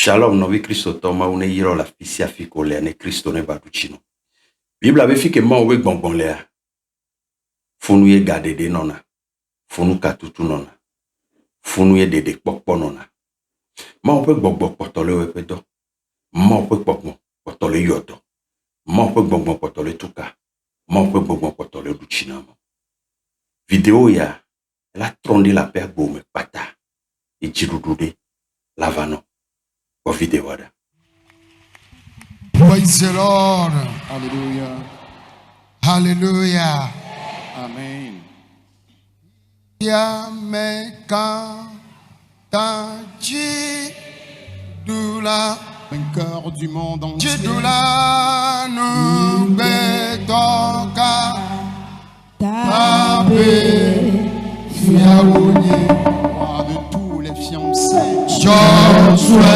Shalom novi Christo toma une yiro la fisia fiko le ne Christo ne baduchino. Bible avait fait que ma we bonbon le. Funu ye gade de nona. Funu katutu nona. Funu ye de pokpo nona. Ma on peut gbogbo potole we pedo. Ma on peut gbogbo potole yodo. Ma on peut gbogbo potole tuka. Ma on peut gbogbo potole duchinamo. Vidéo ya elle a trondé la paire gome pata. Et jirudude lavano. Pour vidéo da. Praise the Lord. Hallelujah. Hallelujah. Amen. Yameka taji dula. Vainqueur du monde entier. Jidula nu betoka. Tabe fiaouni. Roi de tous les fiancés. Joshua.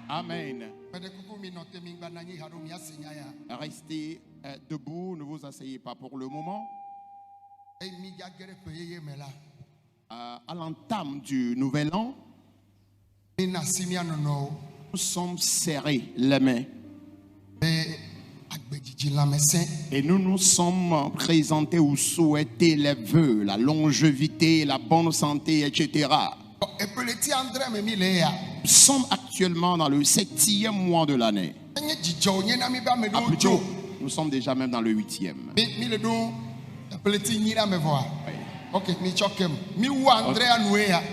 Amen. Restez debout, ne vous asseyez pas pour le moment. À l'entame du nouvel an, nous sommes serrés les mains. Et nous nous sommes présentés ou souhaités les vœux, la longévité, la bonne santé, etc. Nous sommes actuellement dans le 7e mois de l'année. Ah, plutôt, nous sommes déjà même dans le 8e.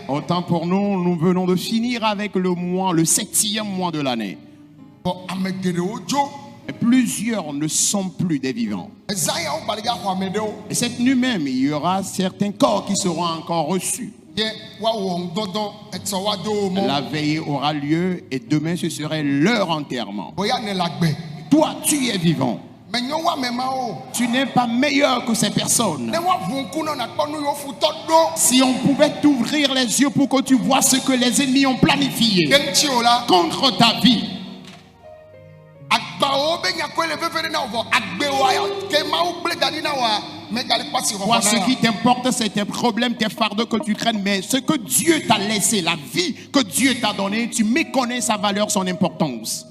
Autant pour nous, nous venons de finir avec le mois, le 7e mois de l'année. Et plusieurs ne sont plus des vivants. Et cette nuit même, il y aura certains corps qui seront encore reçus. La veillée aura lieu et demain ce serait leur enterrement. Toi, tu es vivant. Tu n'es pas meilleur que ces personnes. Si on pouvait t'ouvrir les yeux pour que tu vois ce que les ennemis ont planifié contre ta vie. Toi, ce qui t'importe, c'est tes problèmes, tes fardeaux que tu traînes. Mais ce que Dieu t'a laissé, la vie que Dieu t'a donnée, tu méconnais sa valeur, son importance.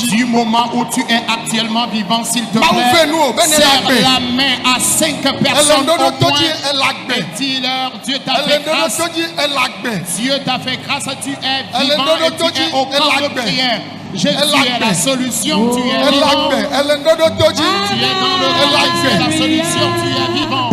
Du moment où tu es actuellement vivant, s'il te plaît, serre la main à 5 personnes au moins et dis-leur, Dieu t'a fait grâce. Dieu t'a fait grâce, tu es vivant et tu es au camp de prière. Jésus est la solution, tu es vivant. Tu es dans le camp, tu es la solution, tu es vivant.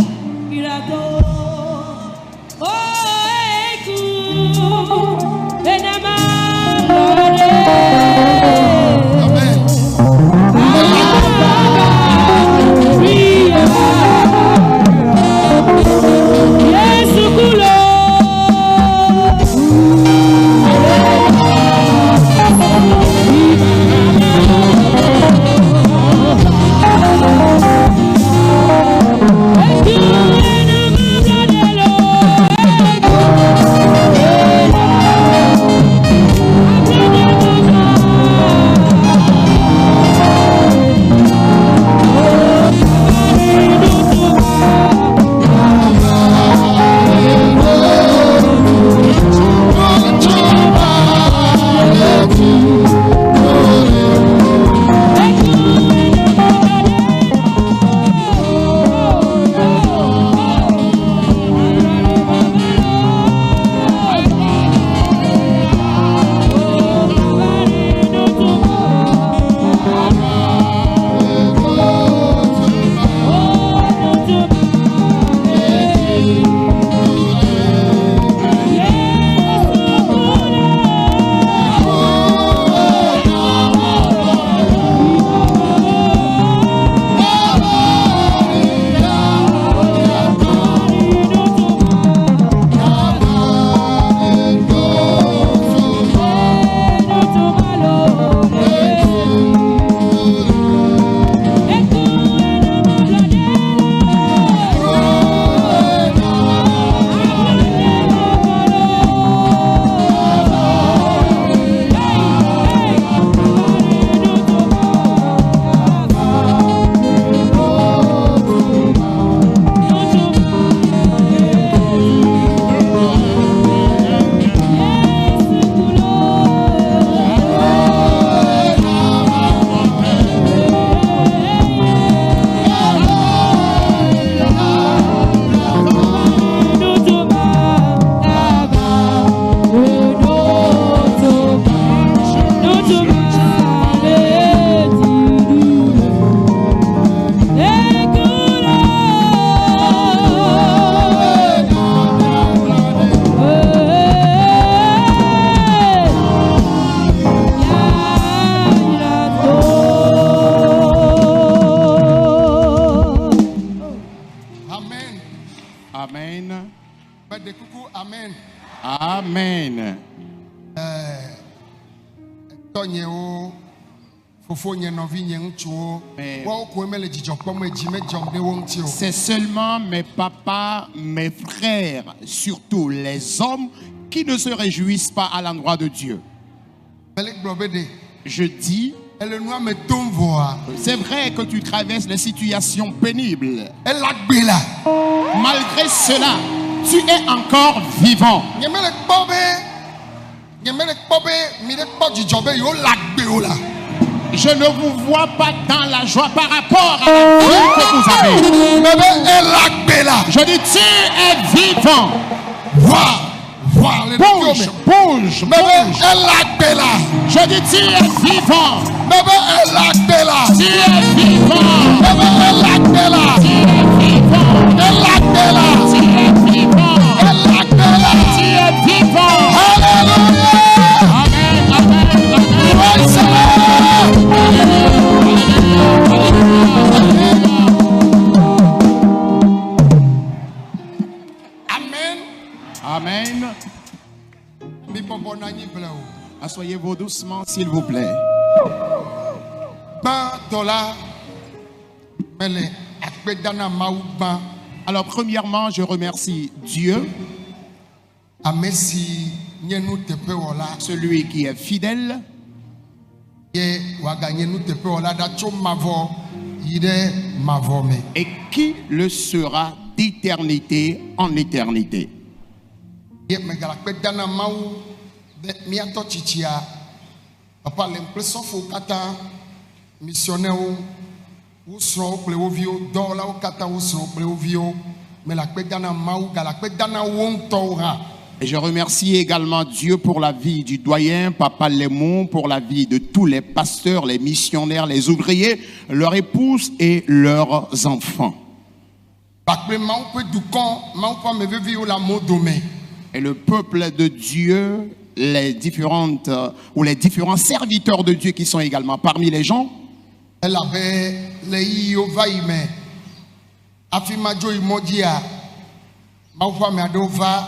C'est seulement mes papas, mes frères, surtout les hommes, qui ne se réjouissent pas à l'endroit de Dieu. Je dis, c'est vrai que tu traverses des situations pénibles. Malgré cela, tu es encore vivant. Je ne vous vois pas dans la joie par rapport à la vie que vous avez. Je dis, tu es vivant. Bouge, bouge, bouge. Je dis, tu es vivant. Tu es vivant. Tu es vivant. Tu es vivant. Tu es vivant. Alléluia. Amen, amen, amen. Amen. Asseyez-vous doucement, s'il vous plaît. Alors, premièrement, je remercie Dieu, celui qui est fidèle, et qui le sera d'éternité en éternité. Papa l'impression faut kata missionnaire ou sro plevio dola ou kata ou sro plevio mais la pedana mau gala pedana won tora. Et je remercie également Dieu pour la vie du doyen, Papa Lemon, pour la vie de tous les pasteurs, les missionnaires, les ouvriers, leurs épouses et leurs enfants. Et le peuple de Dieu, les différents serviteurs de Dieu qui sont également parmi les gens. Elle avait les yovaïme afimajo imodia maufa meadova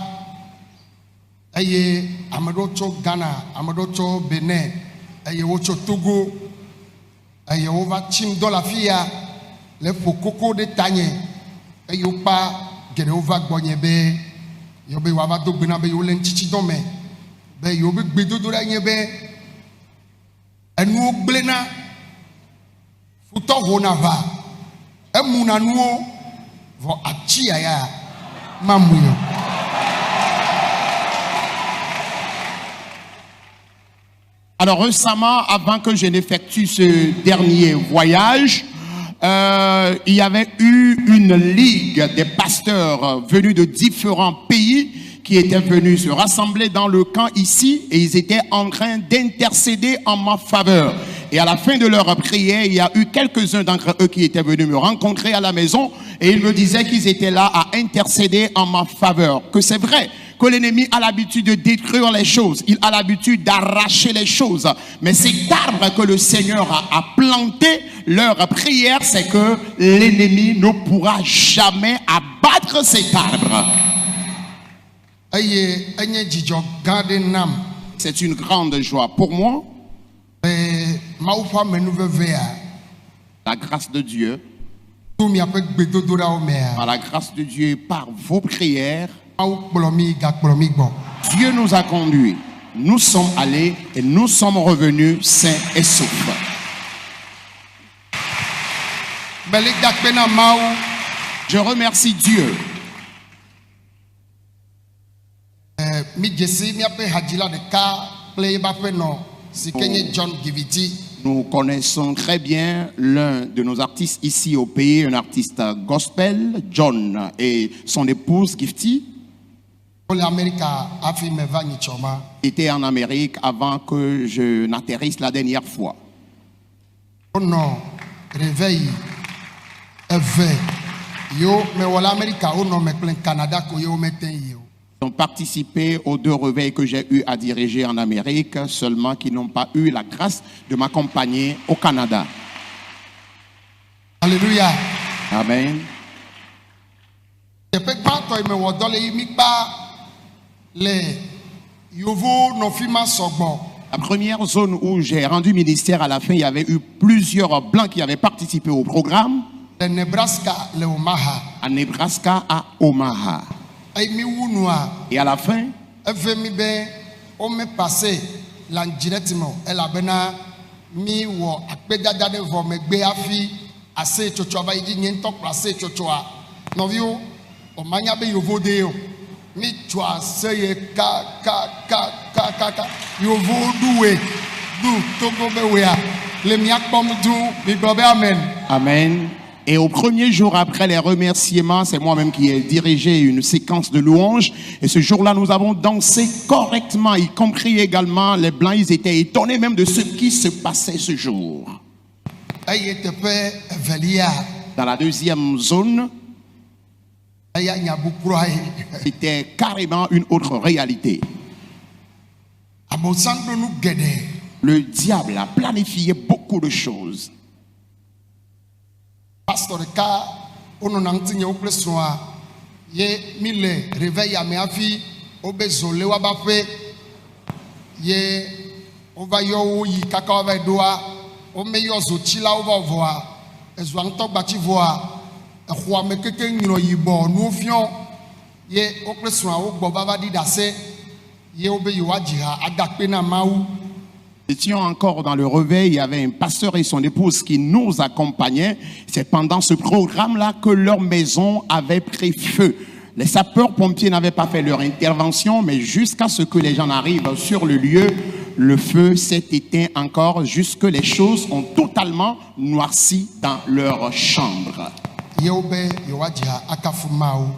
eye amadocho Ghana amadocho Benin eye wocho Togo eye ova chim do la fia le fokoko de tanye eye opa gere ova gbonye be yobe wava do gbena be yolen chichi do me be yobe gbedodo ra yen be enu ogblena futo honava emuna nuo vo achia ya mamuyo. Alors récemment, avant que je n'effectue ce dernier voyage, il y avait eu une ligue des pasteurs venus de différents pays qui étaient venus se rassembler dans le camp ici et ils étaient en train d'intercéder en ma faveur. Et à la fin de leur prière, il y a eu quelques-uns d'entre eux qui étaient venus me rencontrer à la maison et ils me disaient qu'ils étaient là à intercéder en ma faveur. Que c'est vrai que l'ennemi a l'habitude de détruire les choses, il a l'habitude d'arracher les choses. Mais cet arbre que le Seigneur a planté, leur prière, c'est que l'ennemi ne pourra jamais abattre cet arbre. C'est une grande joie pour moi. La grâce de Dieu, par la grâce de Dieu et par vos prières, Dieu nous a conduits, nous sommes allés et nous sommes revenus sains et saufs. Je remercie Dieu. Nous connaissons très bien l'un de nos artistes ici au pays, un artiste gospel, John, et son épouse Gifty. Était en Amérique avant que je n'atterrisse la dernière fois. Ils ont participé aux 2 réveils que j'ai eu à diriger en Amérique, seulement qu'ils n'ont pas eu la grâce de m'accompagner au Canada. Alléluia. Amen. La première zone où j'ai rendu ministère, à la fin, il y avait eu plusieurs blancs qui avaient participé au programme. Le Nebraska, le Omaha. À Nebraska, à Omaha. Et à la fin, on me passé l'anginettimo. Elle a bena mi wo akpedada de vo me gbe afi ase chocho ba yi nyen to place chocho a novio o manya be yovo de yo mi chwa seye ka yovo duwe du togo be we a le mi akpom du mi globe amen. Amen. Et au premier jour après les remerciements, c'est moi-même qui ai dirigé une séquence de louanges. Et ce jour-là, nous avons dansé correctement, y compris également les Blancs. Ils étaient étonnés même de ce qui se passait ce jour. Dans la deuxième zone, c'était carrément une autre réalité. Le diable a planifié beaucoup de choses. Pasteur ka ono nantinye opreswa ye mile réveil ame afi obezole wa bafe ye ova yo yi kaka ova doa o meyo zochila ova voa ezo anto gbachi voa ehwa me keke nyiro yibo nu ofion ye opreswa o gbo baba didase ye obe yo ajiha agape na mawu. Étions encore dans le réveil, il y avait un pasteur et son épouse qui nous accompagnaient. C'est pendant ce programme-là que leur maison avait pris feu. Les sapeurs-pompiers n'avaient pas fait leur intervention, mais jusqu'à ce que les gens arrivent sur le lieu, le feu s'est éteint encore, jusque les choses ont totalement noirci dans leur chambre.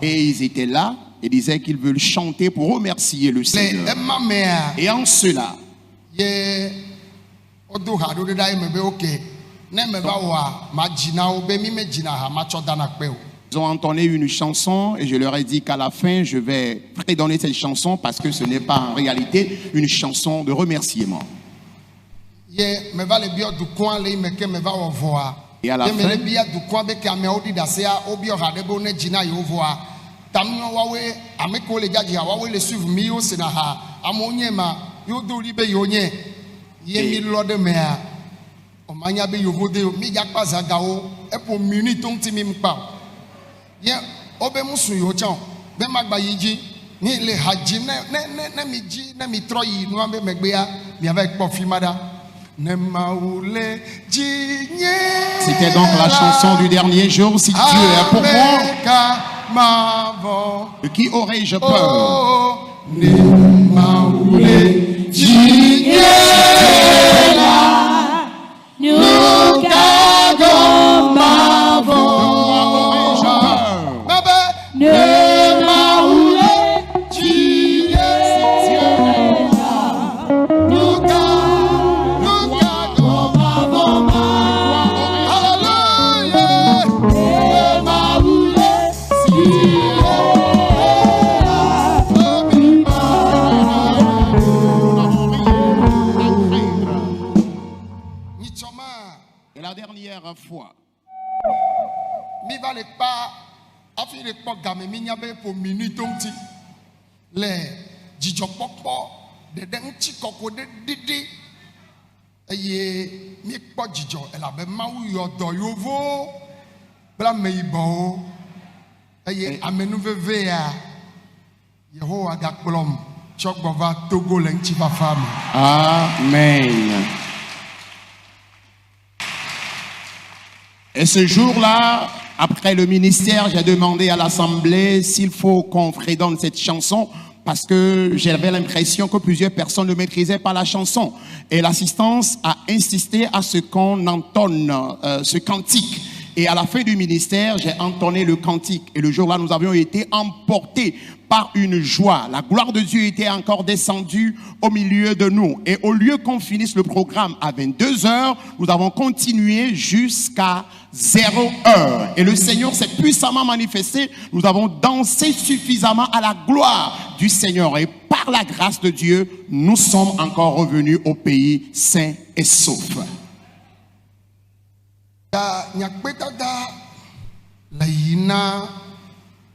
Et ils étaient là et disaient qu'ils veulent chanter pour remercier le Seigneur. Et en cela, ils ont entonné une chanson et je leur ai dit qu'à la fin je vais prédonner cette chanson parce que ce n'est pas en réalité une chanson de remerciement. Et à la fin, c'était donc la chanson du dernier jour. Si Dieu est pour moi, de qui aurais-je peur? Et la dernière fois, Amen. Et ce jour-là, après le ministère, j'ai demandé à l'assemblée s'il faut qu'on fredonne cette chanson parce que j'avais l'impression que plusieurs personnes ne maîtrisaient pas la chanson. Et l'assistance a insisté à ce qu'on entonne ce cantique. Et à la fin du ministère, j'ai entonné le cantique. Et le jour-là, nous avions été emportés par une joie. La gloire de Dieu était encore descendue au milieu de nous. Et au lieu qu'on finisse le programme à 22h, nous avons continué jusqu'à 0h. Et le Seigneur s'est puissamment manifesté. Nous avons dansé suffisamment à la gloire du Seigneur. Et par la grâce de Dieu, nous sommes encore revenus au pays sain et sauf.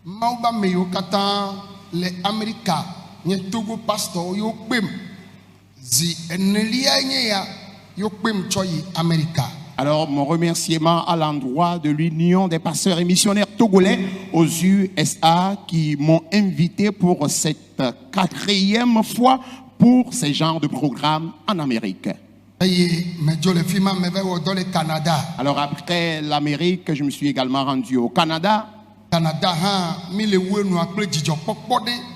Mauba meyo kata le Amerika nye Togo pastor yo bem Alors, mon remerciement à l'endroit de l'Union des pasteurs et missionnaires togolais aux USA qui m'ont invité pour cette 4e fois pour ce genre de programme en Amérique. Alors, après l'Amérique, je me suis également rendu au Canada.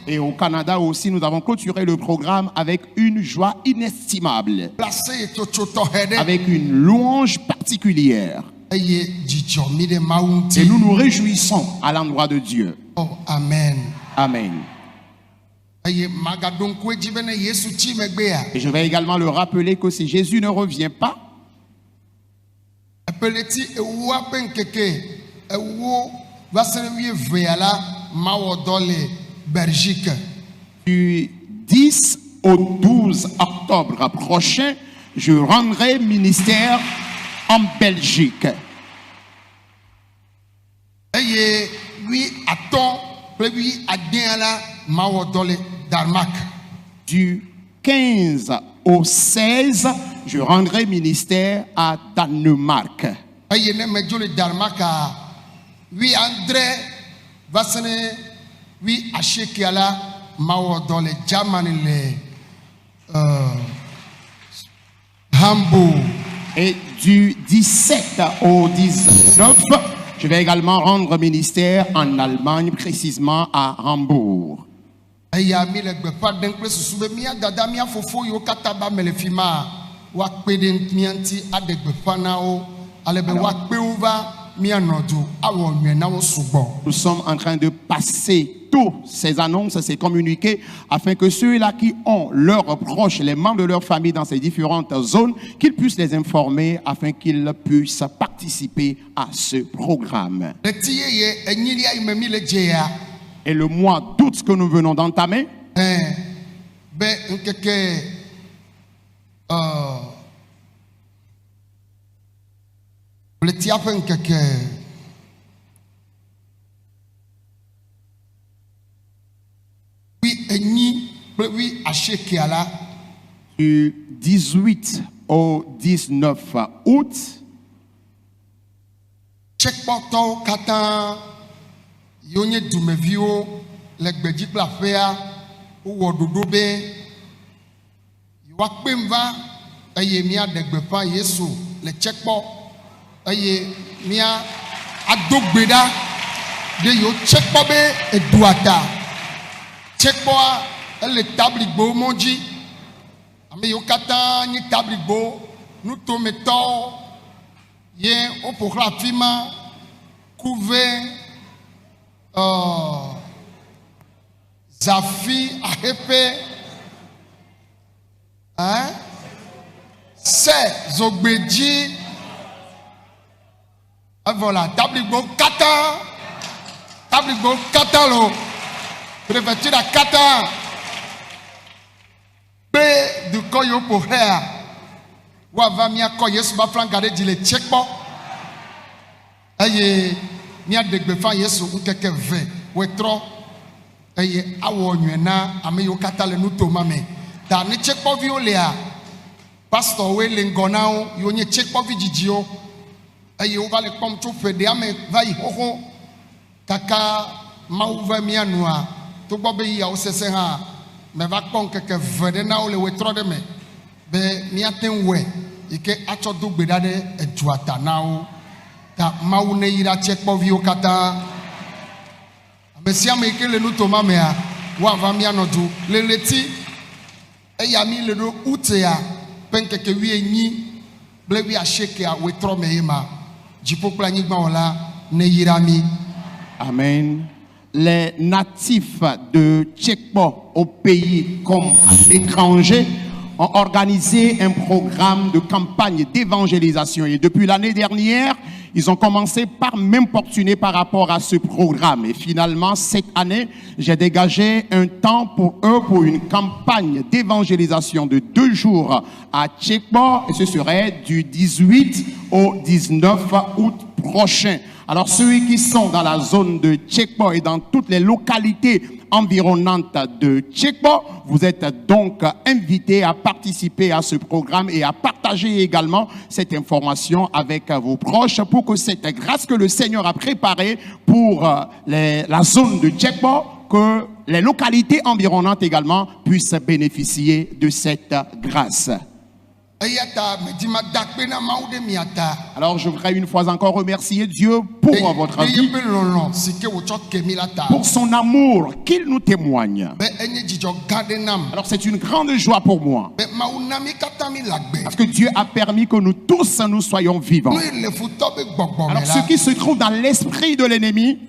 Et au Canada aussi, nous avons clôturé le programme avec une joie inestimable, avec une louange particulière. Et nous nous réjouissons à l'endroit de Dieu. Oh, amen. Amen. Et je vais également le rappeler que si Jésus ne revient pas, du 10 au 12 octobre prochain, je rendrai ministère en Belgique. Du 15 au 16, je rendrai ministère à Danemark. Oui, André, oui, Achekiala, Mao dans les Germany, les Hambourg. Et du 17 au 19, je vais également rendre ministère en Allemagne, précisément à Hambourg. Et nous sommes en train de passer tous ces annonces, ces communiqués, afin que ceux-là qui ont leurs proches, les membres de leur famille dans ces différentes zones, qu'ils puissent les informer afin qu'ils puissent participer à ce programme. Et le mois d'août que nous venons d'entamer, du 18 au 19 août, mia adogbeda de yo checkpo be eduata checkpo le tabligbo monji ame yo kata ni tabligbo nu to meto ye o pokla fima couver zafi ahepe hein c'est zogbeji. Voilà, tabligo kata lo, préfecture à kata, B du koyo pour her, ou avant mia koye suba flankade dit le checkpo, aye mia degbefa yesu unkeke ve, wetro, aye awo nyena ame yo kata le nuto mame, ta ne checkpo violea, pastor we lengonao yo nye checkpo vijijio. Et on va les pommes tout fait des amènes vaille ho kaka mauva mianoa tout bobe ya o sesera mais va pon que vedena o le wetro de me be miaten we ike acho do gbedade ejuata nao ta maune ira check po vi o kata mesia me ke le no to mamea wa va miano du le leti e ya mi le do utea penke ke wi enyi ble wi a shake a wetro me ma. Amen. Les natifs de Tchekpo au pays comme étrangers ont organisé un programme de campagne d'évangélisation. Et depuis l'année dernière, ils ont commencé par m'importuner par rapport à ce programme. Et finalement, cette année, j'ai dégagé un temps pour eux pour une campagne d'évangélisation de 2 jours à Tchekpo. Et ce serait du 18 au 19 août prochain. Alors ceux qui sont dans la zone de Tchekpo et dans toutes les localités environnantes de Tchekpo, vous êtes donc invités à participer à ce programme et à partager également cette information avec vos proches pour que cette grâce que le Seigneur a préparée pour la zone de Tchekpo, que les localités environnantes également puissent bénéficier de cette grâce. Alors je voudrais une fois encore remercier Dieu pour votre vie, pour son amour qu'il nous témoigne. Alors c'est une grande joie pour moi, parce que Dieu a permis que nous tous nous soyons vivants. Alors ce qui se trouve dans l'esprit de l'ennemi,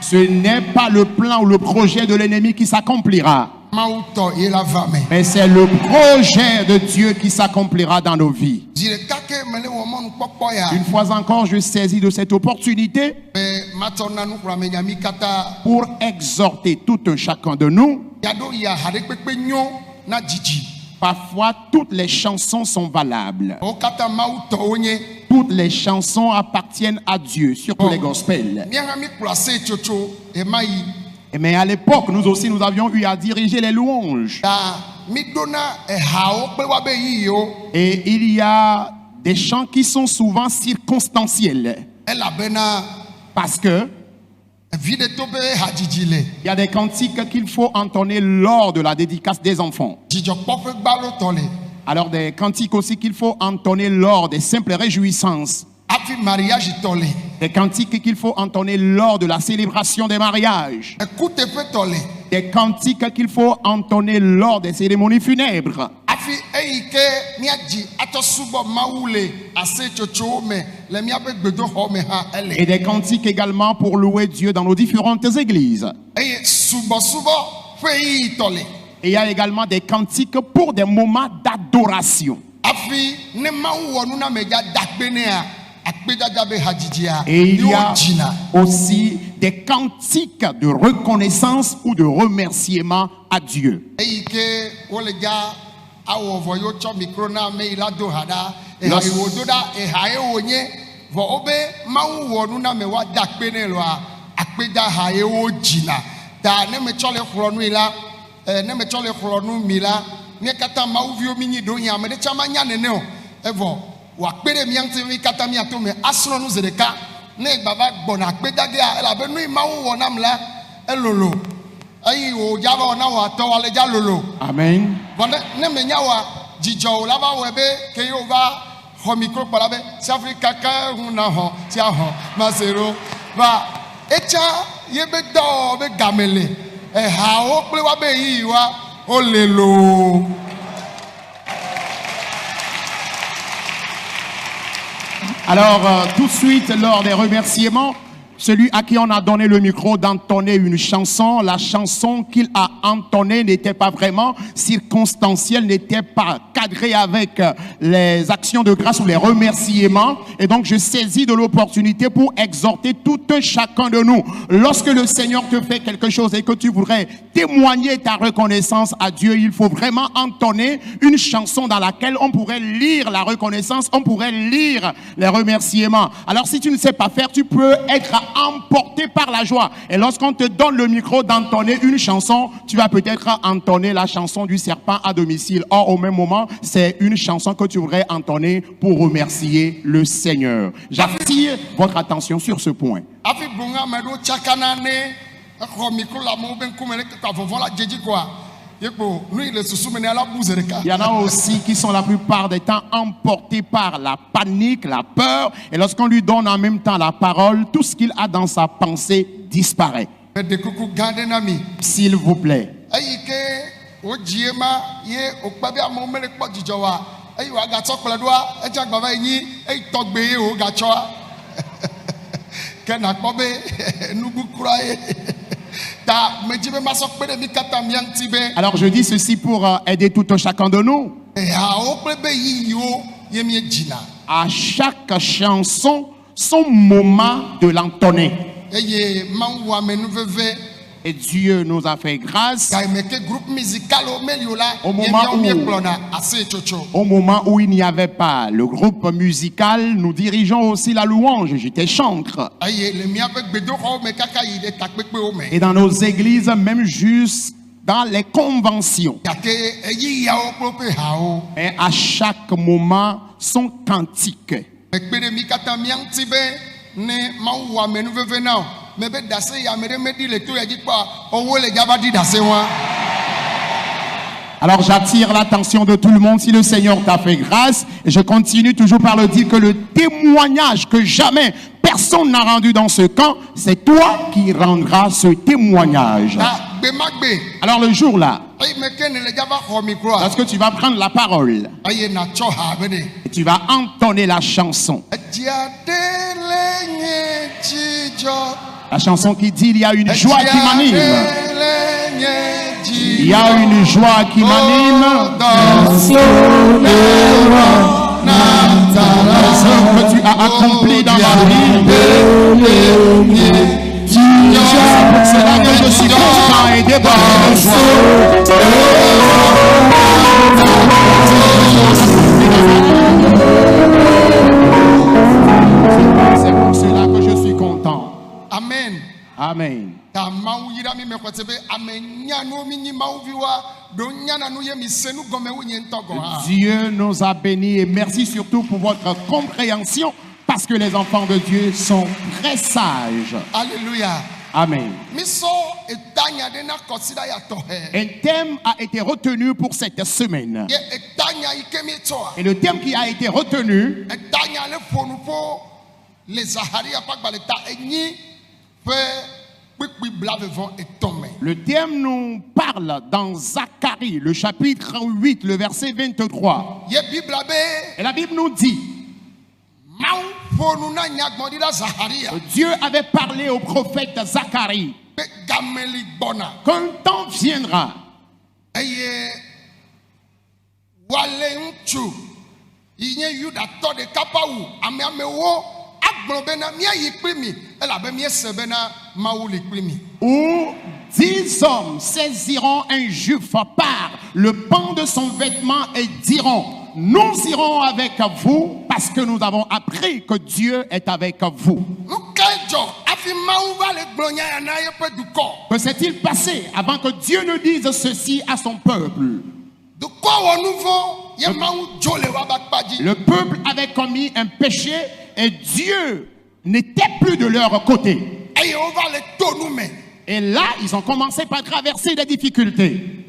ce n'est pas le plan ou le projet de l'ennemi qui s'accomplira, mais c'est le projet de Dieu qui s'accomplira dans nos vies. Une fois encore, je saisis de cette opportunité pour exhorter tout un chacun de nous. Parfois, toutes les chansons sont valables. Toutes les chansons appartiennent à Dieu, surtout les gospels. Mais à l'époque, nous aussi, nous avions eu à diriger les louanges. Et il y a des chants qui sont souvent circonstanciels. Parce que il y a des cantiques qu'il faut entonner lors de la dédicace des enfants. Alors des cantiques aussi qu'il faut entonner lors des simples réjouissances. Des cantiques qu'il faut entonner lors de la célébration des mariages. Des cantiques qu'il faut entonner lors des cérémonies funèbres. Et des cantiques également pour louer Dieu dans nos différentes églises. Et il y a également des cantiques pour des moments d'adoration. Et il y a aussi des cantiques de reconnaissance ou de remerciement à Dieu. Amen. Alors, tout de suite, lors des remerciements, celui à qui on a donné le micro d'entonner une chanson, la chanson qu'il a entonnée n'était pas vraiment circonstancielle, n'était pas cadrée avec les actions de grâce ou les remerciements. Et donc, je saisis de l'opportunité pour exhorter tout un chacun de nous. Lorsque le Seigneur te fait quelque chose et que tu voudrais témoigner ta reconnaissance à Dieu, il faut vraiment entonner une chanson dans laquelle on pourrait lire la reconnaissance, on pourrait lire les remerciements. Alors, si tu ne sais pas faire, tu peux être emporté par la joie. Et lorsqu'on te donne le micro d'entonner une chanson, tu vas peut-être entonner la chanson du serpent à domicile. Or, au même moment, c'est une chanson que tu voudrais entonner pour remercier le Seigneur. J'attire votre attention sur ce point. Il y en a aussi qui sont la plupart des temps emportés par la panique, la peur. Et lorsqu'on lui donne en même temps la parole, tout ce qu'il a dans sa pensée disparaît. S'il vous plaît. Alors je dis ceci pour aider tout un chacun de nous. À chaque chanson, son moment de l'entonner. Et Dieu nous a fait grâce. Au moment où il n'y avait pas le groupe musical, nous dirigeons aussi la louange. J'étais chantre. Et dans nos églises, même juste dans les conventions. Et à chaque moment, son cantique. Alors j'attire l'attention de tout le monde. Si le Seigneur t'a fait grâce, et je continue toujours par le dire que le témoignage que jamais personne n'a rendu dans ce camp, c'est toi qui rendras ce témoignage. Alors le jour là, lorsque tu vas prendre la parole, et tu vas entonner la chanson. La chanson qui dit il y a une joie qui m'anime. Il y a une joie qui m'anime. Ce que tu as accompli dans ma vie. C'est pour cela que je suis content et débordé de joie. C'est pour cela que je suis content. Amen. Amen. Dieu nous a bénis et merci surtout pour votre compréhension parce que les enfants de Dieu sont très sages. Alléluia. Amen. Un thème a été retenu pour cette semaine. Et le thème qui a été retenu, le thème nous parle dans Zacharie, le chapitre 8, le verset 23. Et la Bible nous dit, Dieu avait parlé au prophète Zacharie qu'un temps viendra où 10 hommes saisiront un juif par le pan de son vêtement et diront: nous irons avec vous parce que nous avons appris que Dieu est avec vous. Que s'est-il passé avant que Dieu ne dise ceci à son peuple? Le peuple avait commis un péché et Dieu n'était plus de leur côté. Et là, ils ont commencé par traverser des difficultés.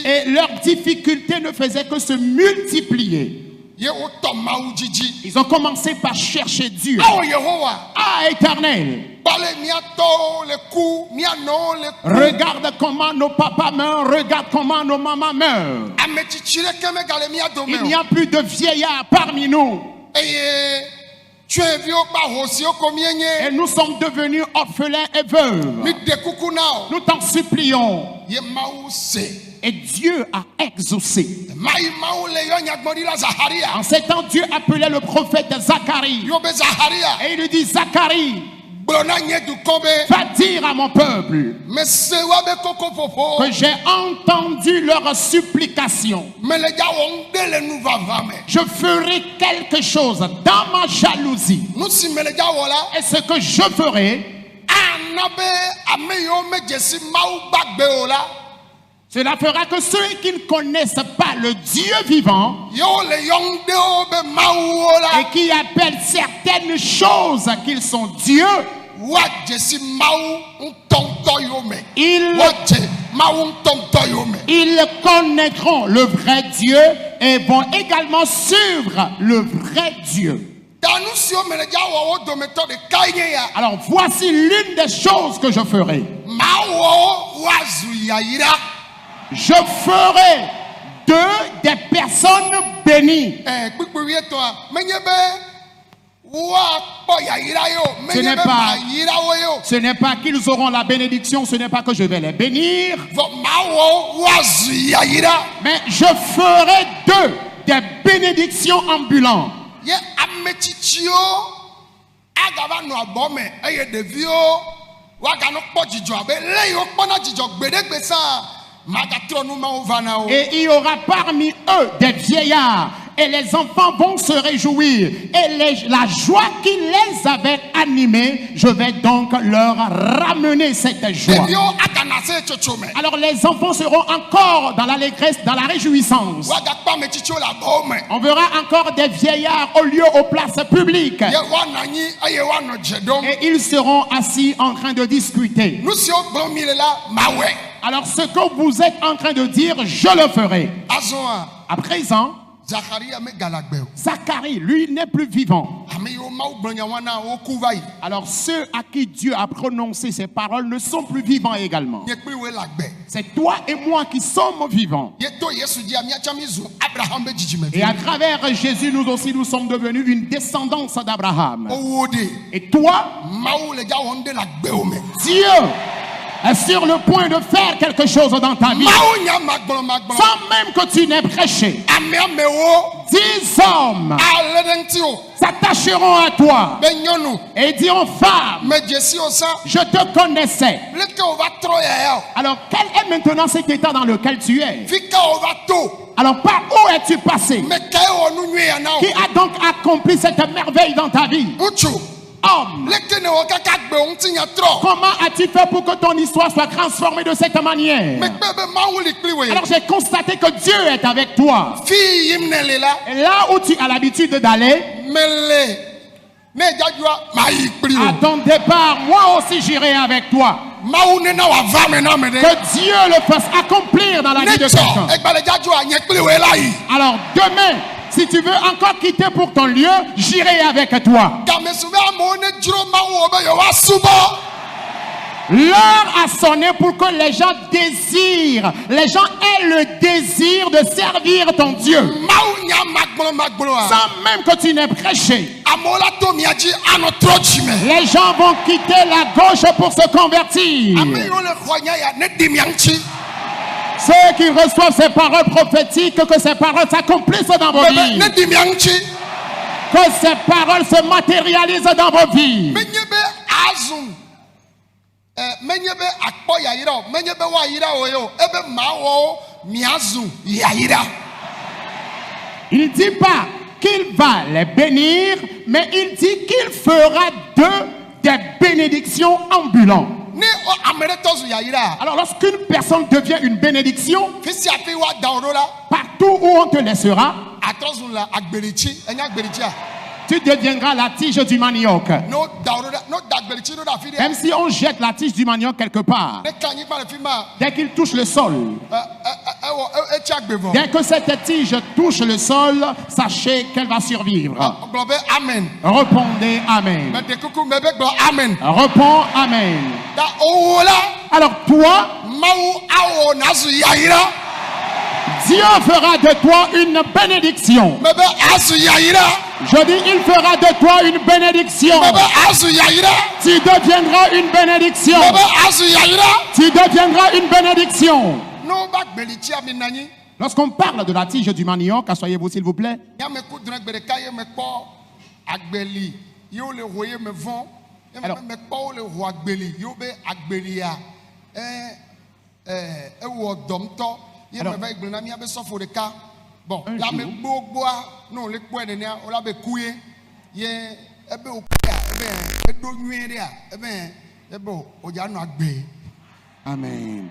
Et leurs difficultés ne faisaient que se multiplier. Ils ont commencé par chercher Dieu. Ah, Éternel, regarde comment nos papas meurent, regarde comment nos mamans meurent. Il n'y a plus de vieillards parmi nous. Et nous sommes devenus orphelins et veuves. Nous t'en supplions. Et Dieu a exaucé. En ces temps, Dieu appelait le prophète Zacharie. Et il lui dit: Zacharie, va dire à mon peuple que j'ai entendu leurs supplications. Je ferai quelque chose dans ma jalousie. Et ce que je ferai, cela fera que ceux qui ne connaissent pas le Dieu vivant et qui appellent certaines choses qu'ils sont Dieu, ils connaîtront le vrai Dieu et vont également suivre le vrai Dieu. Alors voici l'une des choses que je ferai. Je ferai d'eux des personnes bénies. Ce n'est pas qu'ils auront la bénédiction, ce n'est pas que je vais les bénir, mais je ferai d'eux des bénédictions ambulantes. agava no abome eye devio waga no kpo jijo abe leyi o kpo na jijo gbedegbe sa magatro no ma ovana o. Et il y aura parmi eux des vieillards et les enfants vont se réjouir et la joie qui les avait animés, je vais donc leur ramener cette joie. Alors les enfants seront encore dans l'allégresse, dans la réjouissance. On verra encore des vieillards au lieu, aux places publiques. Et ils seront assis en train de discuter. Alors ce que vous êtes en train de dire, je le ferai. À présent, Zacharie, lui, n'est plus vivant. Alors ceux à qui Dieu a prononcé ces paroles ne sont plus vivants également. C'est toi et moi qui sommes vivants. Et à travers Jésus, nous aussi, nous sommes devenus une descendance d'Abraham. Et toi, Dieu est sur le point de faire quelque chose dans ta vie, sans même que tu n'aies prêché. 10 hommes s'attacheront à toi et diront: femme, je te connaissais. Alors quel est maintenant cet état dans lequel tu es? Alors par où es-tu passé? Qui a donc accompli cette merveille dans ta vie? Homme, comment as-tu fait pour que ton histoire soit transformée de cette manière? Alors j'ai constaté que Dieu est avec toi. Et là où tu as l'habitude d'aller, à ton départ, moi aussi j'irai avec toi. Que Dieu le fasse accomplir dans la vie de quelqu'un. Alors demain, si tu veux encore quitter pour ton lieu, j'irai avec toi. L'heure a sonné pour que les gens désirent, les gens aient le désir de servir ton Dieu. Sans même que tu n'aies prêché. Les gens vont quitter la gauche pour se convertir. Ceux qui reçoivent ces paroles prophétiques, que ces paroles s'accomplissent dans vos vies. Que ces paroles se matérialisent dans vos vies. Il ne dit pas qu'il va les bénir, mais il dit qu'il fera d'eux des bénédictions ambulantes. Alors lorsqu'une personne devient une bénédiction, partout où on te laissera, tu deviendras la tige du manioc. Même si on jette la tige du manioc quelque part, dès qu'il touche le sol, dès que cette tige touche le sol, sachez qu'elle va survivre. Répondez Amen. Réponds Amen. Alors toi, Dieu fera de toi une bénédiction. Je dis, il fera de toi une bénédiction. Tu deviendras une bénédiction. Tu deviendras une bénédiction. Lorsqu'on parle de la tige du manioc, asseyez-vous s'il vous plaît. Alors, bon, Amen.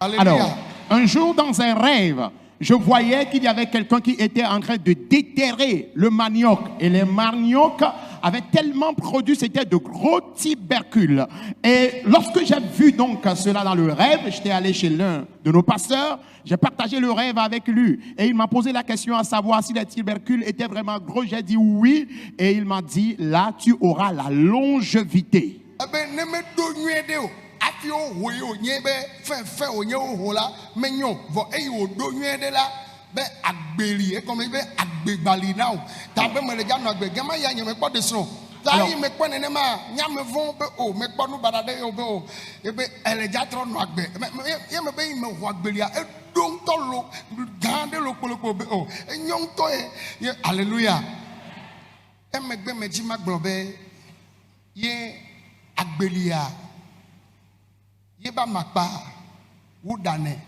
Alors, un jour dans un rêve, je voyais qu'il y avait quelqu'un qui était en train de déterrer le manioc. Et les maniocs avaient tellement produit, c'était de gros tubercules. Et lorsque j'ai vu donc cela dans le rêve, j'étais allé chez l'un de nos pasteurs, j'ai partagé le rêve avec lui. Et il m'a posé la question à savoir si les tubercules étaient vraiment gros. J'ai dit oui. Et il m'a dit, là, tu auras la longévité. Alléluia. ye agbelia ye ba makpa wo dane.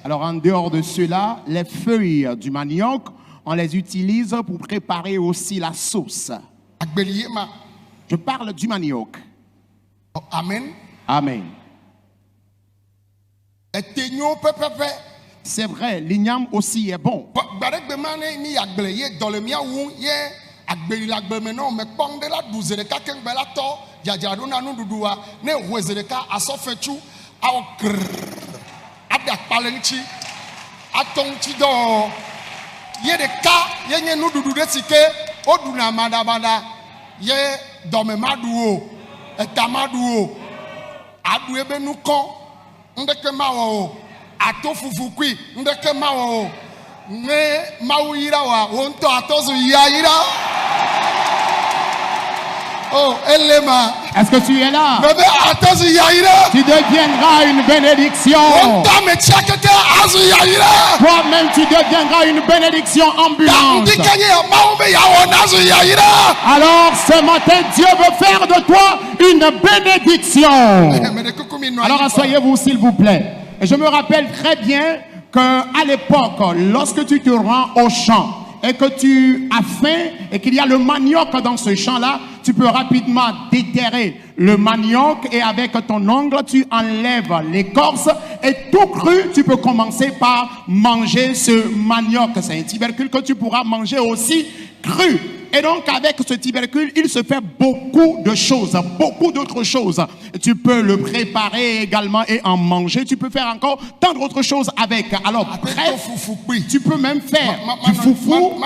Alors en dehors de cela, les feuilles du manioc, on les utilise pour préparer aussi la sauce. Je parle du manioc. Amen. Amen. C'est vrai, l'igname aussi est bon. Ye de ka ye nye nududu de sike oduna madabada ye dome maduo etamaduo adu ebe nuko ndeke mawo ato fufukui ndeke mawo ne mawira wa wonto atozu yaira. Oh, Elema. Est-ce que tu es là? Tu deviendras une bénédiction. Toi-même, tu deviendras une bénédiction ambulante. Alors, ce matin, Dieu veut faire de toi une bénédiction. Alors, asseyez-vous, s'il vous plaît. Et je me rappelle très bien qu'à l'époque, lorsque tu te rends au champ, et que tu as faim et qu'il y a le manioc dans ce champ-là, tu peux rapidement déterrer le manioc et avec ton ongle, tu enlèves l'écorce et tout cru, tu peux commencer par manger ce manioc. C'est un tubercule que tu pourras manger aussi cru. Et donc avec ce tubercule, il se fait beaucoup de choses, beaucoup d'autres choses. Tu peux le préparer également et en manger. Tu peux faire encore tant d'autres choses avec. Alors bref, tu peux même faire du foufou.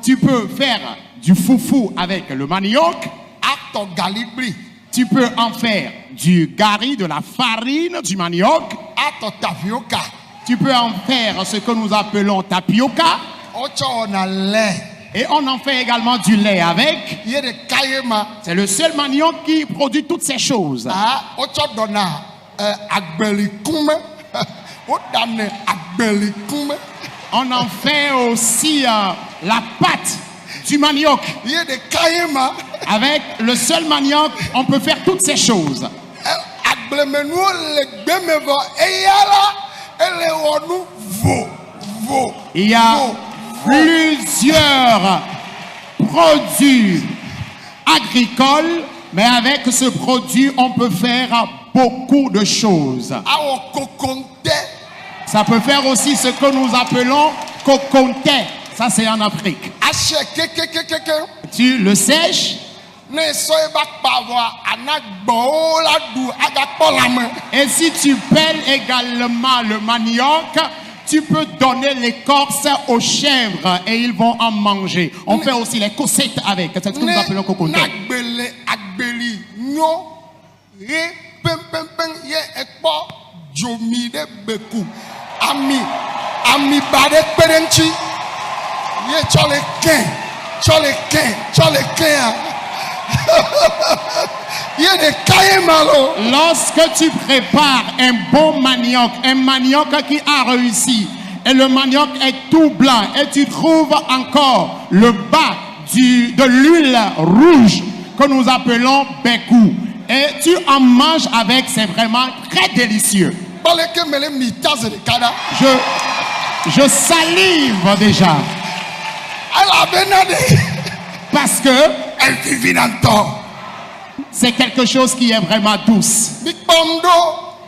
Tu peux faire du foufou avec le manioc. Tu peux en faire du gari, de la farine, du manioc. Tu peux en faire ce que nous appelons tapioca. Et on en fait également du lait avec. C'est le seul manioc qui produit toutes ces choses. On en fait aussi la pâte du manioc. Avec le seul manioc, on peut faire toutes ces choses. Il y a plusieurs produits agricoles, mais avec ce produit, on peut faire beaucoup de choses. Ça peut faire aussi ce que nous appelons coconte. Ça, c'est en Afrique. Tu le sèches. Et si tu pèles également le manioc, tu peux donner l'écorce aux chèvres et ils vont en manger. On fait aussi les cossettes avec. C'est ce que nous appelons cocotte. Lorsque tu prépares un bon manioc, un manioc qui a réussi, et le manioc est tout blanc, et tu trouves encore le bas de l'huile rouge que nous appelons bekou, et tu en manges avec, c'est vraiment très délicieux. Je salive déjà. Parce que c'est quelque chose qui est vraiment douce.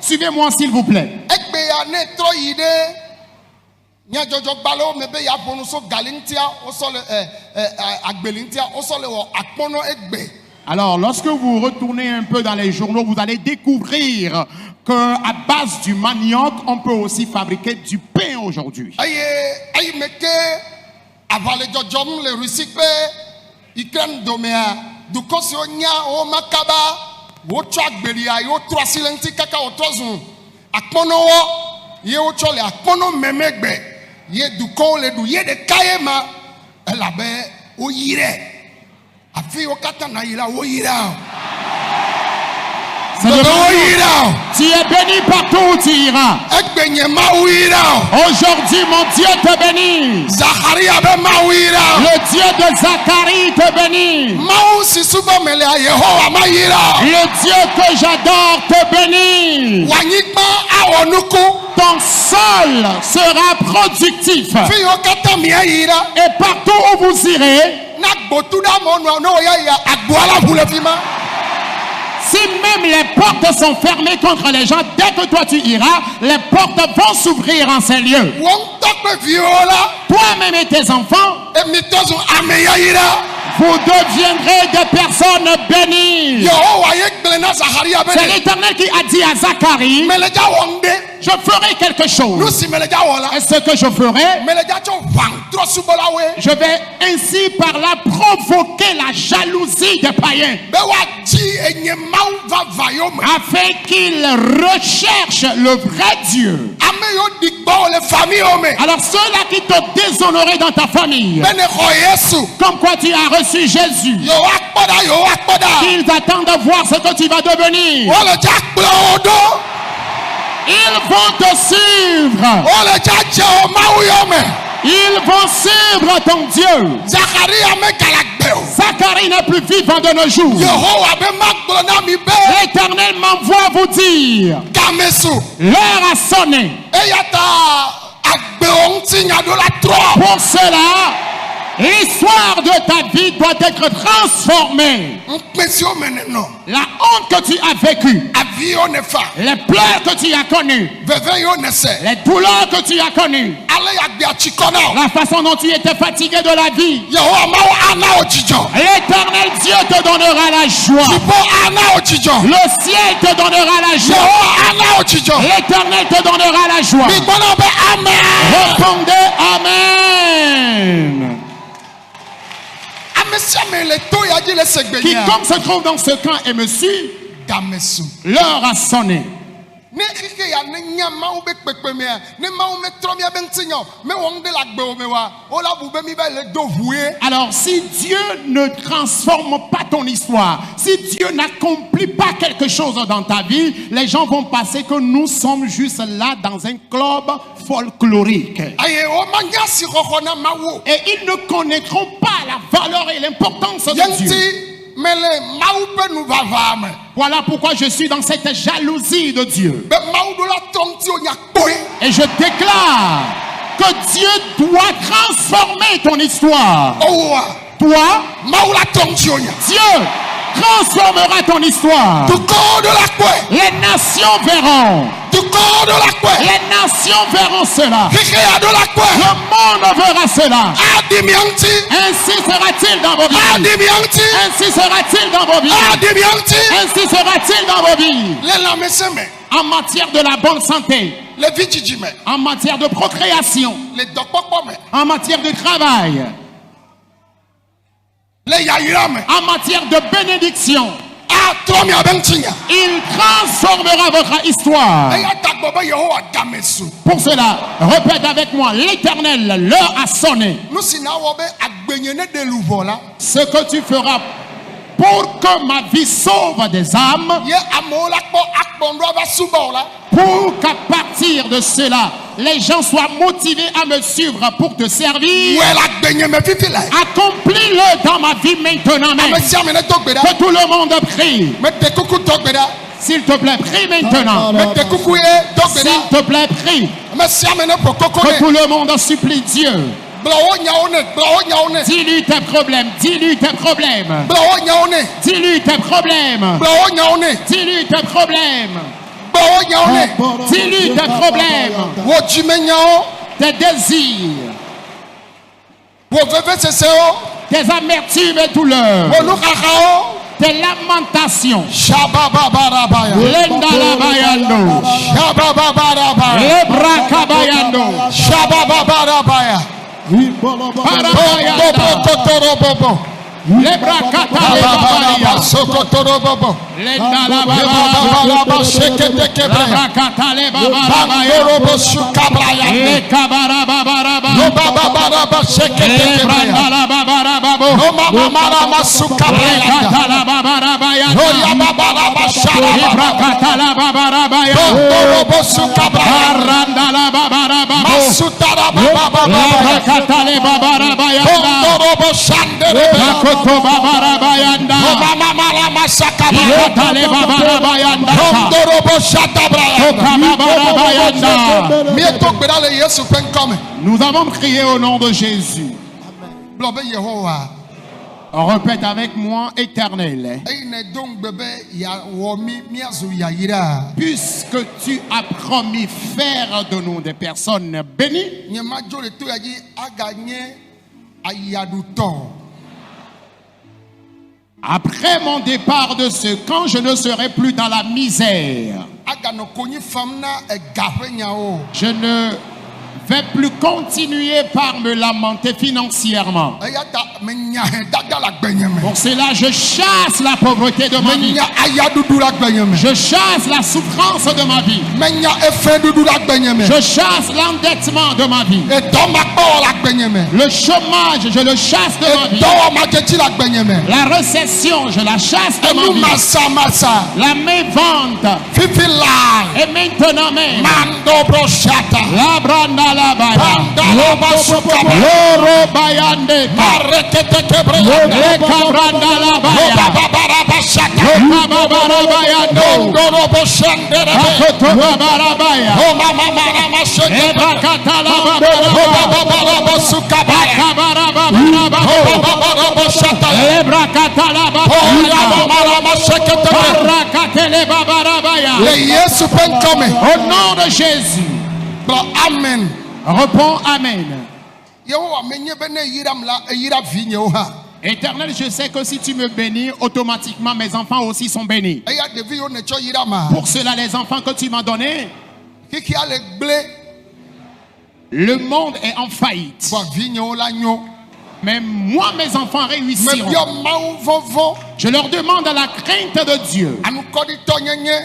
Suivez-moi s'il vous plaît. Alors, lorsque vous retournez un peu dans les journaux, vous allez découvrir qu'à base du manioc, on peut aussi fabriquer du pain aujourd'hui. Tu es béni partout où tu iras. Aujourd'hui, mon Dieu te bénit. Le Dieu de Zacharie te bénit. Le Dieu que j'adore te bénit. Ton sol sera productif. Et partout où vous irez, si même les portes sont fermées contre les gens, dès que toi tu iras, les portes vont s'ouvrir en ces lieux. Toi-même et tes enfants, vous deviendrez des personnes bénies. C'est l'Éternel qui a dit à Zacharie, je ferai quelque chose. Et ce que je ferai, je vais ainsi par là provoquer la jalousie des païens, afin qu'ils recherchent le vrai Dieu. Alors ceux-là qui t'ont déshonoré dans ta famille, comme quoi tu as reçu Jésus, ils attendent de voir ce que tu vas devenir. Ils vont te suivre. Ils vont suivre ton Dieu. Zacharie n'est plus vivant de nos jours. L'Éternel m'envoie vous dire, l'heure a sonné. Pour cela, l'histoire de ta vie doit être transformée. La honte que tu as vécue, les pleurs que tu as connues, les douleurs que tu as connues, la façon dont tu étais fatigué de la vie, l'Éternel Dieu te donnera la joie. Le ciel te donnera la joie. L'Éternel te donnera la joie. Répondez Amen. Quiconque se trouve dans ce camp et me suit, l'heure a sonné. Alors si Dieu ne transforme pas ton histoire, si Dieu n'accomplit pas quelque chose dans ta vie, les gens vont penser que nous sommes juste là dans un club folklorique. Et ils ne connaîtront pas la valeur et l'importance de Dieu. Voilà pourquoi je suis dans cette jalousie de Dieu. Et je déclare que Dieu doit transformer ton histoire. Toi, Dieu transformera ton histoire. Les nations verront. Les nations verront cela. Le monde verra cela. Ainsi sera-t-il dans vos vies. Ainsi sera-t-il dans vos vies. Ainsi sera-t-il dans vos vies. En matière de la bonne santé, en matière de procréation, en matière de travail, en matière de bénédiction, il transformera votre histoire. Pour cela, répète avec moi, l'Éternel, l'heure a sonné. Ce que tu feras pour que ma vie sauve des âmes, pour qu'à partir de cela, les gens soient motivés à me suivre pour te servir. Accomplis-le dans ma vie maintenant même. Que tout le monde prie. S'il te plaît, prie maintenant. S'il te plaît, prie. Que tout le monde supplie Dieu. Dis-lui tes problèmes, dis-lui tes problèmes. Dis-lui tes problèmes. Dis-lui tes problèmes. Dis-lui tes problèmes. Tes désirs. Tes amertumes et douleurs. Tes lamentations. Lenda la bayando. Lebra kabayando. Lebra katabaya. Sokotorobobo. Lenda la baba. Shekete lebra kataleba baba. Robo sukabraya. Le kabara baba. Lo baba shekete lebra la baba. babarababo. Mama masuka Rekatala babarabayanda. Ibrakatala babarabaya. Barandala babarababo. Labrakatale babarabayanda. Bakoto babarabayanda. Ibrakatale babarabayanda. Nous avons prié au nom de Jésus. On répète avec moi, Éternel. Puisque tu as promis faire de nous des personnes bénies, après mon départ de ce camp, je ne serai plus dans la misère. Je ne vais plus continuer par me lamenter financièrement. Pour cela, je chasse la pauvreté de ma vie. Je chasse la souffrance de ma vie. Je chasse l'endettement de ma vie. Le chômage, je le chasse de ma vie. La récession, je la chasse de ma vie. La mévente. Et maintenant même, la branda la baya. Loro bayande. Le cabranda la baya. Le cababara bayando. Akoto babara baya. Ebrakata la babara baya. Akabara babara baya. Ebrakata la babara baya. Au nom de Jésus. Amen. Réponds Amen. Éternel, je sais que si tu me bénis, automatiquement mes enfants aussi sont bénis. Pour cela, les enfants que tu m'as donnés, le monde est en faillite. Mais moi, mes enfants réussiront. Je leur demande la crainte de Dieu,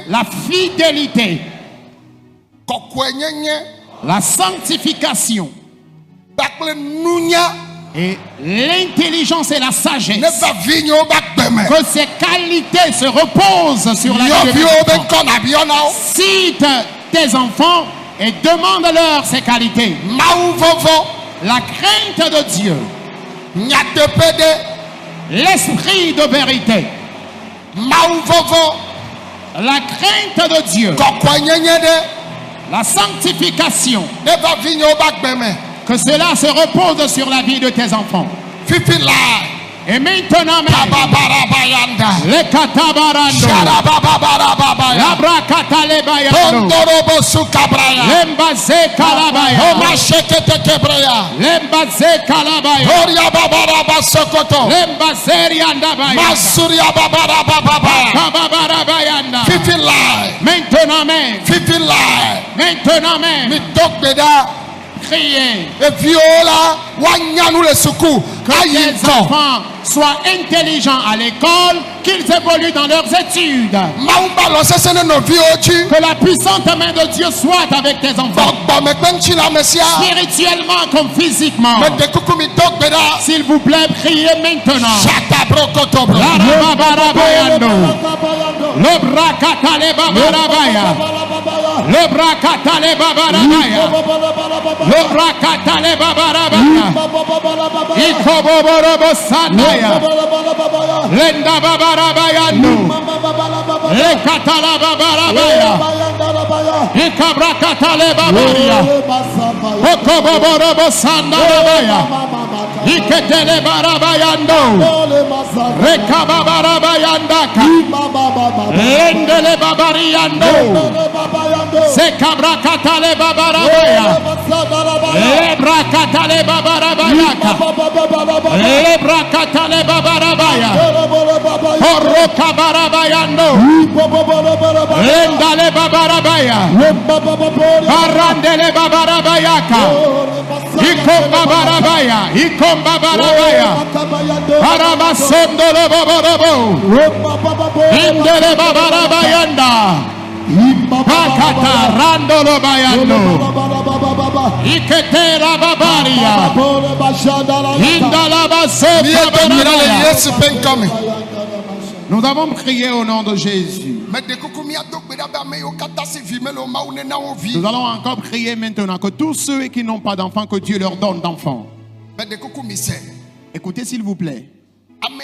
la fidélité, la sanctification et l'intelligence et la sagesse. Que ces qualités se reposent sur la vie de mes enfants. Cite tes enfants et demande-leur ces qualités. La crainte de Dieu, l'esprit de vérité, la crainte de Dieu, la sanctification. Que cela se repose sur la vie de tes enfants. Et maintenant même, les katabarando, la brakatale bayando, l'embaze kalabaya, l'embaze kalabaya, l'embaze riandabaya, kababarabayanda. Maintenant même, criez que les enfants soient intelligents à l'école, qu'ils évoluent dans leurs études. Que la puissante main de Dieu soit avec tes enfants, spirituellement comme physiquement. S'il vous plaît, priez maintenant. Le brakatale babarabaya, le brakatale babarabaya, le brakatale babarabaya, ikoboborobo sanaya, lenda babarabayando, le katala babarabaya, ikabrakatale babaria, okoboborobo sanaya, iketele barabayando, rekababarabayandaka, lendele babariando, sekabrakatale babarabaya, lebrakatale babarabayaka, lebrakatale babarabaya, orokabarabayando, lendale babarabaya, barandele babarabayaka, ikombabarabaya, ikombabarabaya, barabasondolo boborobo, indele babarabayanda, bakata randolo bayando, iketera babaria, Nous avons prié au nom de Jésus. Nous allons encore prier maintenant que tous ceux qui n'ont pas d'enfants, que Dieu leur donne d'enfants. Écoutez s'il vous plaît. Il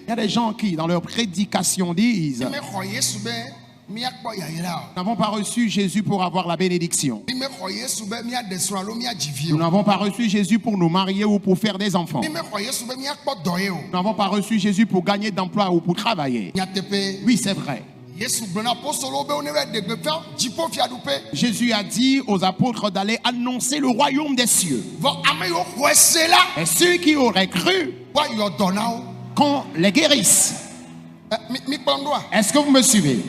y a des gens qui, dans leur prédication, disent: nous n'avons pas reçu Jésus pour avoir la bénédiction. Nous n'avons pas reçu Jésus pour nous marier ou pour faire des enfants. Nous n'avons pas reçu Jésus pour gagner d'emploi ou pour travailler. Oui, c'est vrai. Jésus a dit aux apôtres d'aller annoncer le royaume des cieux. Et ceux qui auraient cru qu'on les guérisse. Est-ce que vous me suivez?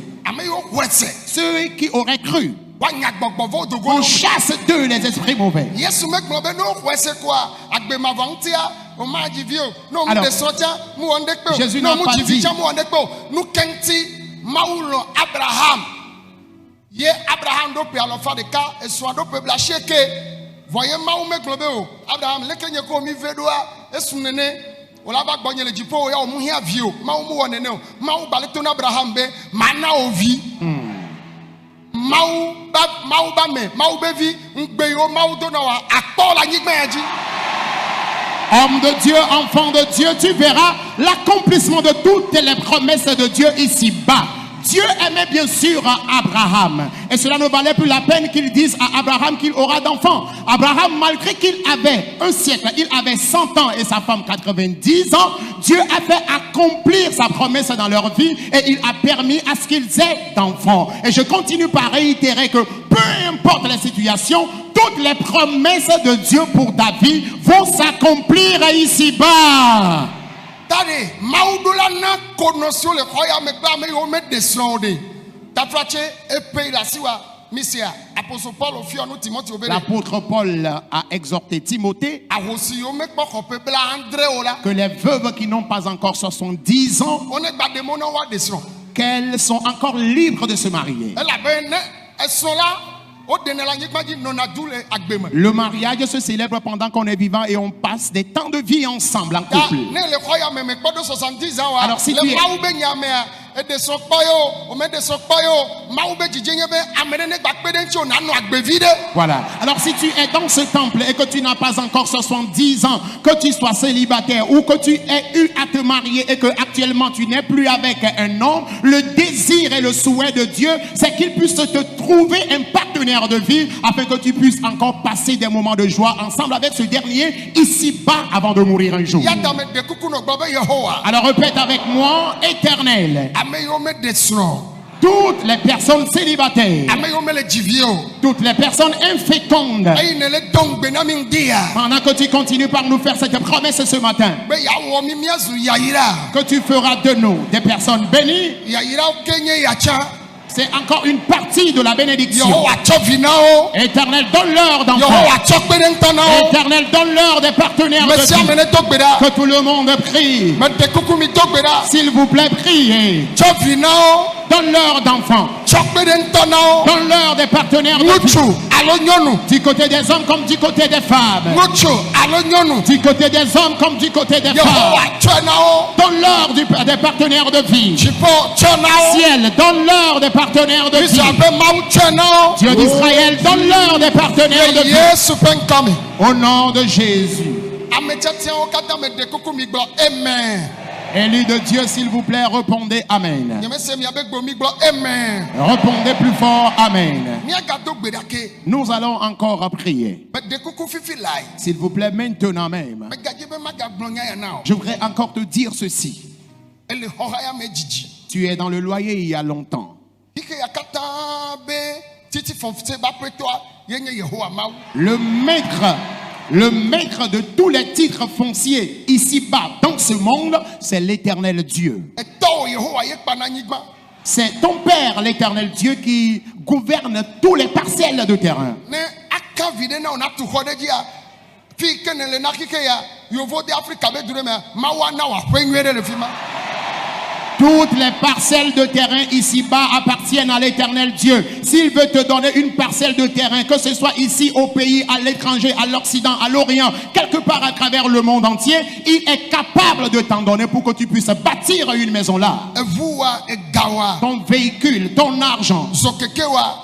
Ceux qui auraient cru qu'on chasse d'eux les esprits mauvais. Alors, Jésus n'a pas dit homme de Dieu, enfant de Dieu, tu verras l'accomplissement de toutes les promesses de Dieu ici-bas. Dieu aimait bien sûr Abraham. Et cela ne valait plus la peine qu'il dise à Abraham qu'il aura d'enfants. Abraham, malgré qu'il avait un siècle, il avait 100 ans et sa femme 90 ans, Dieu a fait accomplir sa promesse dans leur vie et il a permis à ce qu'ils aient d'enfants. Et je continue par réitérer que peu importe la situation, toutes les promesses de Dieu pour David vont s'accomplir ici-bas. L'apôtre Paul a exhorté Timothée que les veuves qui n'ont pas encore 70 ans, qu'elles sont encore libres de se marier. Le mariage se célèbre pendant qu'on est vivant et on passe des temps de vie ensemble en couple. Alors si tu es... Voilà. Alors si tu es dans ce temple et que tu n'as pas encore 70 ans, que tu sois célibataire ou que tu aies eu à te marier et que actuellement tu n'es plus avec un homme, le désir et le souhait de Dieu, c'est qu'il puisse te trouver un partenaire de vie afin que tu puisses encore passer des moments de joie ensemble avec ce dernier ici-bas avant de mourir un jour. Alors répète avec moi: Éternel, toutes les personnes célibataires, toutes les personnes infécondes, pendant que tu continues par nous faire cette promesse ce matin, que tu feras de nous des personnes bénies, c'est encore une partie de la bénédiction. Éternel, donne-leur d'enfants. Éternel, donne-leur des partenaires de vie. Que tout le monde prie. S'il vous plaît, priez. Donne-leur d'enfants. Donne-leur des partenaires de vie. Du côté des hommes comme du côté des femmes. Du côté des hommes comme du côté des femmes. Donne-leur des partenaires de vie. Ciel, donne-leur des partenaires de vie. Dieu d'Israël, donne-leur des partenaires de vie. Au nom de Jésus. Élu de Dieu, s'il vous plaît, répondez Amen. Répondez plus fort Amen. Nous allons encore prier. S'il vous plaît, maintenant même. Je voudrais encore te dire ceci. Tu es dans le loyer il y a longtemps. Le maître de tous les titres fonciers ici-bas dans ce monde, c'est l'Éternel Dieu. C'est ton Père, l'Éternel Dieu, qui gouverne tous les parcelles de terrain. Toutes les parcelles de terrain ici-bas appartiennent à l'Éternel Dieu. S'il veut te donner une parcelle de terrain, que ce soit ici au pays, à l'étranger, à l'Occident, à l'Orient, quelque part à travers le monde entier, il est capable de t'en donner pour que tu puisses bâtir une maison là. Ton véhicule, ton argent,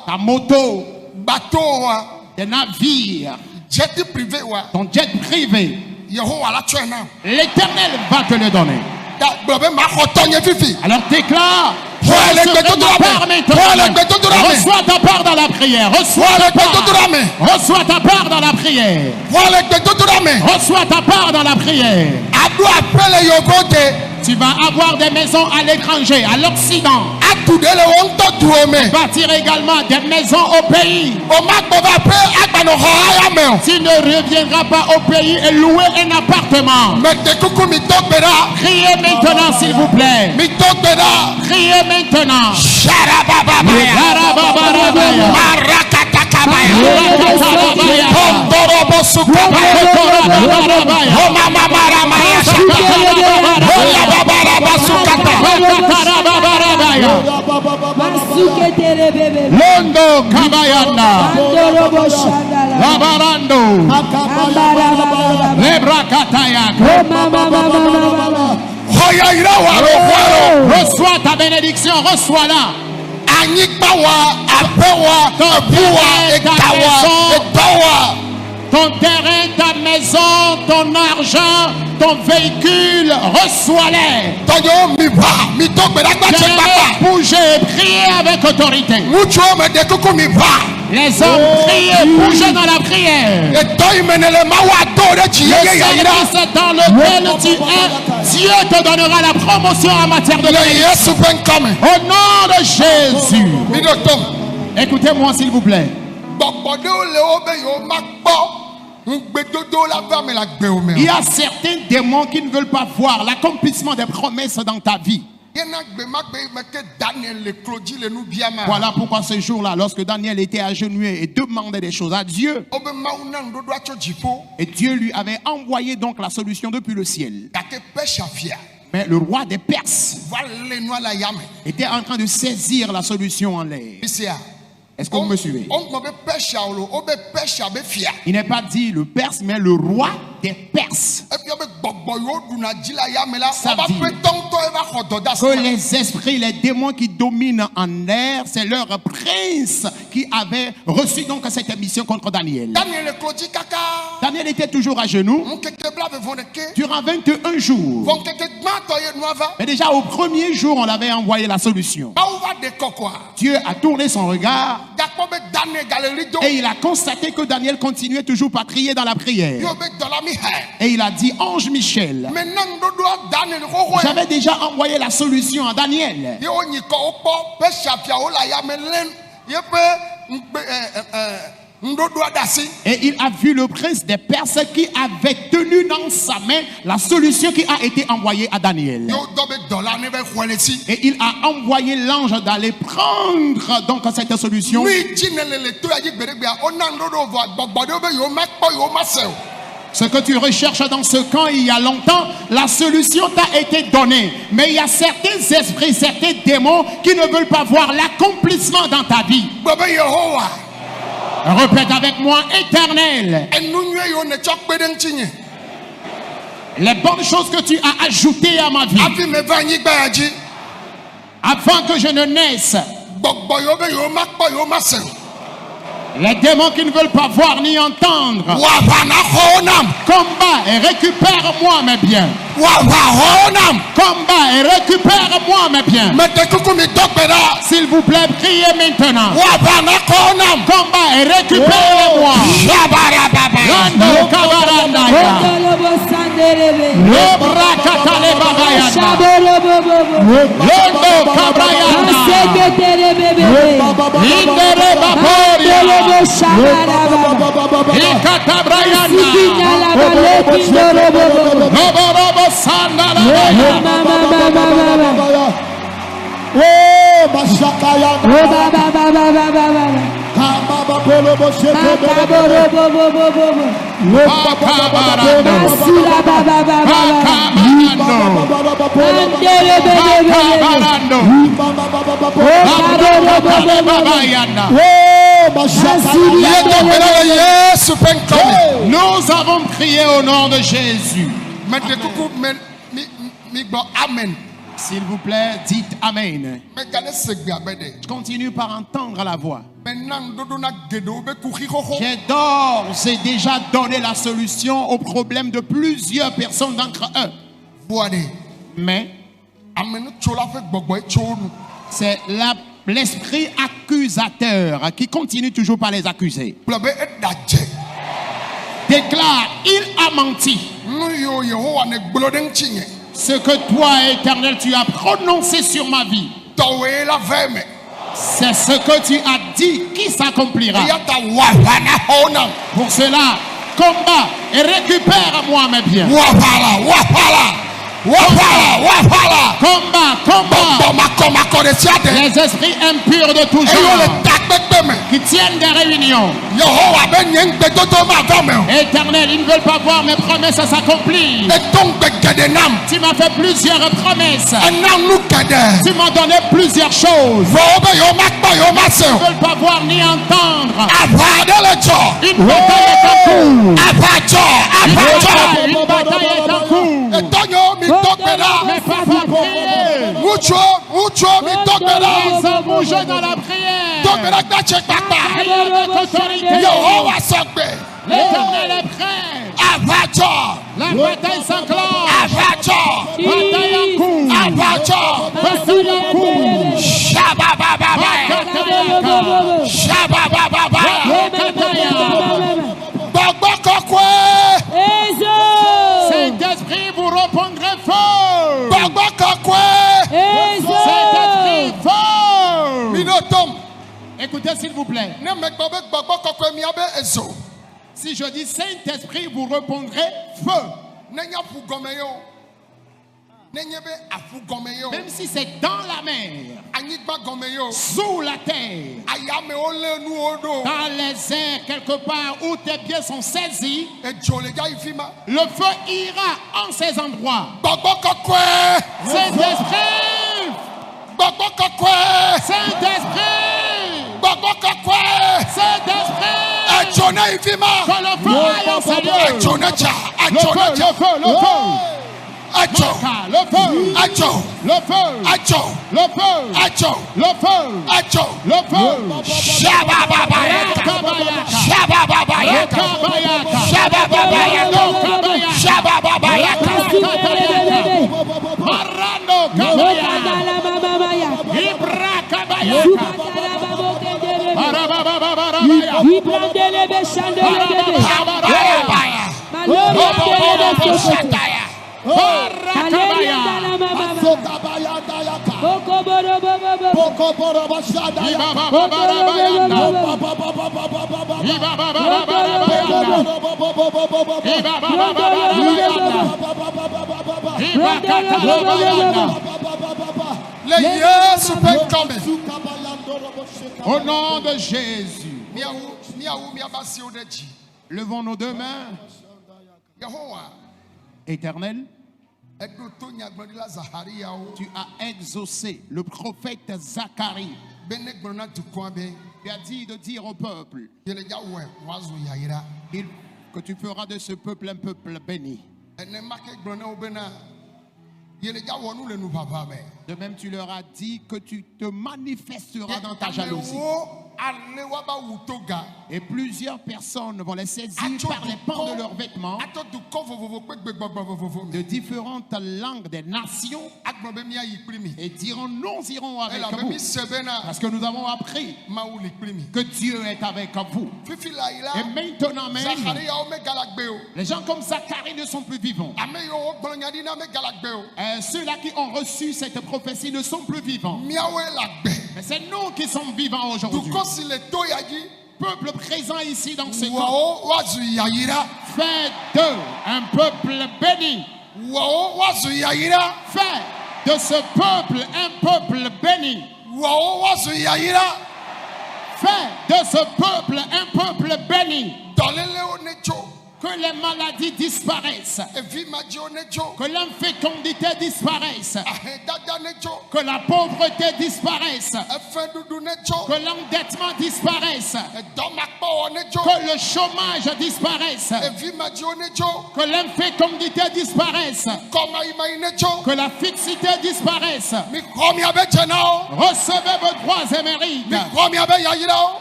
ta moto, bateau, tes navires, ton jet privé, l'Éternel va te le donner. Alors déclare, reçois ta part dans la prière. Reçois ta part dans la prière. Reçois ta part dans la prière. Tu vas avoir des maisons à l'étranger, à l'Occident. Bâtir également des maisons au pays. Tu ne reviendras pas au pays et louer un appartement. Criez maintenant s'il vous plaît. Criez maintenant. Londo Kabayana Labarando Lebrakataya. Reçois ta bénédiction, reçois-la. Ton terrain, ta maison, ton argent, ton véhicule, reçois-les. Bougez, priez avec autorité. Les hommes crient, bougez dans la prière. Le service dans lequel tu es, Dieu te donnera la promotion en matière de bénédiction. Au nom de Jésus. Écoutez-moi s'il vous plaît. Il y a certains démons qui ne veulent pas voir l'accomplissement des promesses dans ta vie. Voilà pourquoi ce jour-là, lorsque Daniel était agenouillé et demandait des choses à Dieu, et Dieu lui avait envoyé donc la solution depuis le ciel. Mais le roi des Perses était en train de saisir la solution en l'air. Est-ce que vous me suivez? Il n'est pas dit le Perse, mais le roi des Perses. Ça veut dire que les esprits, les démons qui dominent en l'air, c'est leur prince qui avait reçu donc cette mission contre Daniel. Daniel était toujours à genoux durant 21 jours. Mais déjà au premier jour, on avait envoyé la solution. Dieu a tourné son regard et il a constaté que Daniel continuait toujours à crier dans la prière. Et il a dit, ange Michel, j'avais déjà envoyé la solution à Daniel. Et il a vu le prince des Perses qui avait tenu dans sa main la solution qui a été envoyée à Daniel. Et il a envoyé l'ange d'aller prendre donc cette solution. Ce que tu recherches dans ce camp il y a longtemps, la solution t'a été donnée. Mais il y a certains esprits, certains démons qui ne veulent pas voir l'accomplissement dans ta vie. Répète avec moi, Éternel. Les bonnes choses que tu as ajoutées à ma vie avant que je ne naisse. Les démons qui ne veulent pas voir ni entendre. Combat et récupère-moi mes biens. Combat et récupère-moi mes biens. S'il vous plaît, priez maintenant. Combat et récupère-moi. Nous avons crié au nom de Jésus. Amen. S'il vous plaît, dites Amen. Je continue par entendre la voix. J'ai d'ores et déjà donné la solution au problème de plusieurs personnes d'entre eux. Mais c'est l'esprit accusateur qui continue toujours par les accuser. Déclare, il a menti. Ce que toi, Éternel, tu as prononcé sur ma vie, c'est ce que tu as dit qui s'accomplira. Pour cela, combat et récupère-moi mes biens. Combat. Les esprits impurs de tout genre qui tiennent des réunions. Éternel, ils ne veulent pas voir mes promesses s'accomplir. Tu m'as fait plusieurs promesses. Tu m'as donné plusieurs choses. Ils ne veulent pas voir ni entendre. Une bataille est en cours. Une bataille est en cours. Mais papa, priez. Ils ont bougé dans la prière. L'Éternel est prêt. La bataille s'enclenche. Bataille en cours. Bataille en cours. Saint-Esprit, vous répondrez fort. Saint-Esprit, fort. Écoutez s'il vous plaît. Si je dis Saint-Esprit, vous répondrez feu. Même si c'est dans la mer, sous la terre, dans les airs, quelque part où tes pieds sont saisis, le feu ira en ces endroits. Saint-Esprit! Saint-Esprit! Saint-Esprit! Que le feu aille en ces lieux. Le feu! Au nom de Jésus, levons nos deux mains. Éternel, tu as exaucé le prophète Zacharie. Tu as dit de dire au peuple que tu feras de ce peuple un peuple béni. De même, tu leur as dit que tu te manifesteras dans ta jalousie. Et plusieurs personnes vont les saisir par les pans de leurs vêtements de différentes langues des nations et diront nous irons avec vous parce que nous avons appris que Dieu est avec vous. Et maintenant même, les gens comme Zacharie ne sont plus vivants. Ceux-là qui ont reçu cette prophétie ne sont plus vivants. Mais c'est nous qui sommes vivants aujourd'hui. Peuple présent ici dans ce camp, fais d'eux un peuple béni. Fais de ce peuple un peuple béni. Fais de ce peuple un peuple béni. Que les maladies disparaissent. Que l'infécondité disparaisse. Que la pauvreté disparaisse. Que l'endettement disparaisse. Que le chômage disparaisse. Que l'infécondité disparaisse. Que la fixité disparaisse. Recevez vos droits et mérites.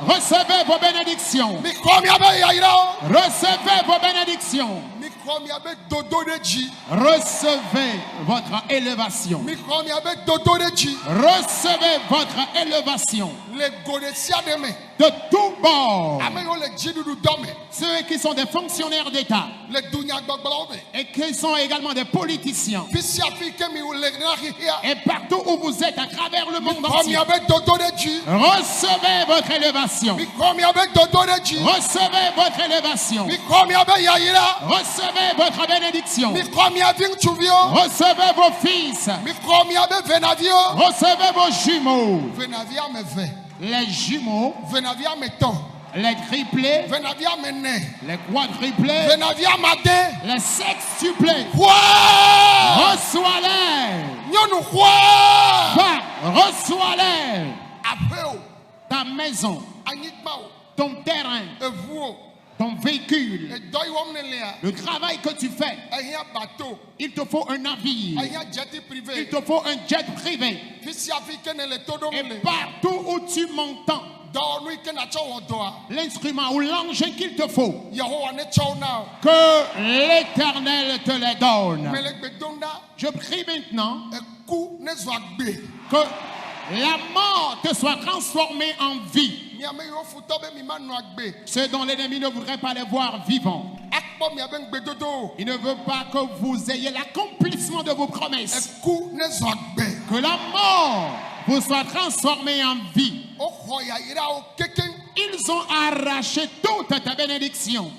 Recevez vos bénédictions. Recevez vos bénédictions. Recevez votre élévation. Recevez votre élévation. De tout bord. Ceux qui sont des fonctionnaires d'État et qui sont également des politiciens. Et partout où vous êtes à travers le monde entier. Recevez votre élévation. Recevez votre élévation. Recevez votre bénédiction. Recevez vos fils. Recevez vos jumeaux. Les jumeaux. Les triplés. Les quadruplés. Les sextuplés. Reçois-les. Reçois-les. Ta maison. Ton terrain. Ton véhicule, le travail que tu fais, il te faut un navire, il te faut un jet privé. Et partout où tu m'entends, l'instrument ou l'engin qu'il te faut, que l'Éternel te les donne. Je prie maintenant que la mort te soit transformée en vie. Ceux dont l'ennemi ne voudrait pas les voir vivants. Il ne veut pas que vous ayez l'accomplissement de vos promesses. Que la mort vous soit transformée en vie. Ils ont arraché toute ta bénédiction.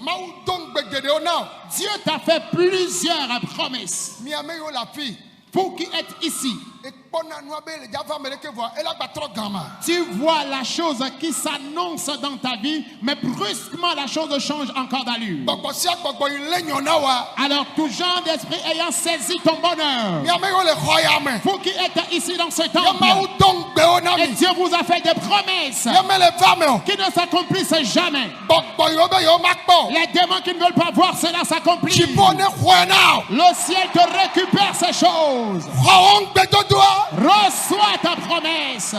Dieu t'a fait plusieurs promesses. Vous qui êtes ici, tu vois la chose qui s'annonce dans ta vie, mais brusquement la chose change encore d'allure. Alors tout genre d'esprit ayant saisi ton bonheur, vous qui êtes ici dans ce temple, et Dieu vous a fait des promesses qui ne s'accomplissent jamais. Les démons qui ne veulent pas voir cela s'accomplir, le ciel te récupère ces choses. Reçois ta promesse.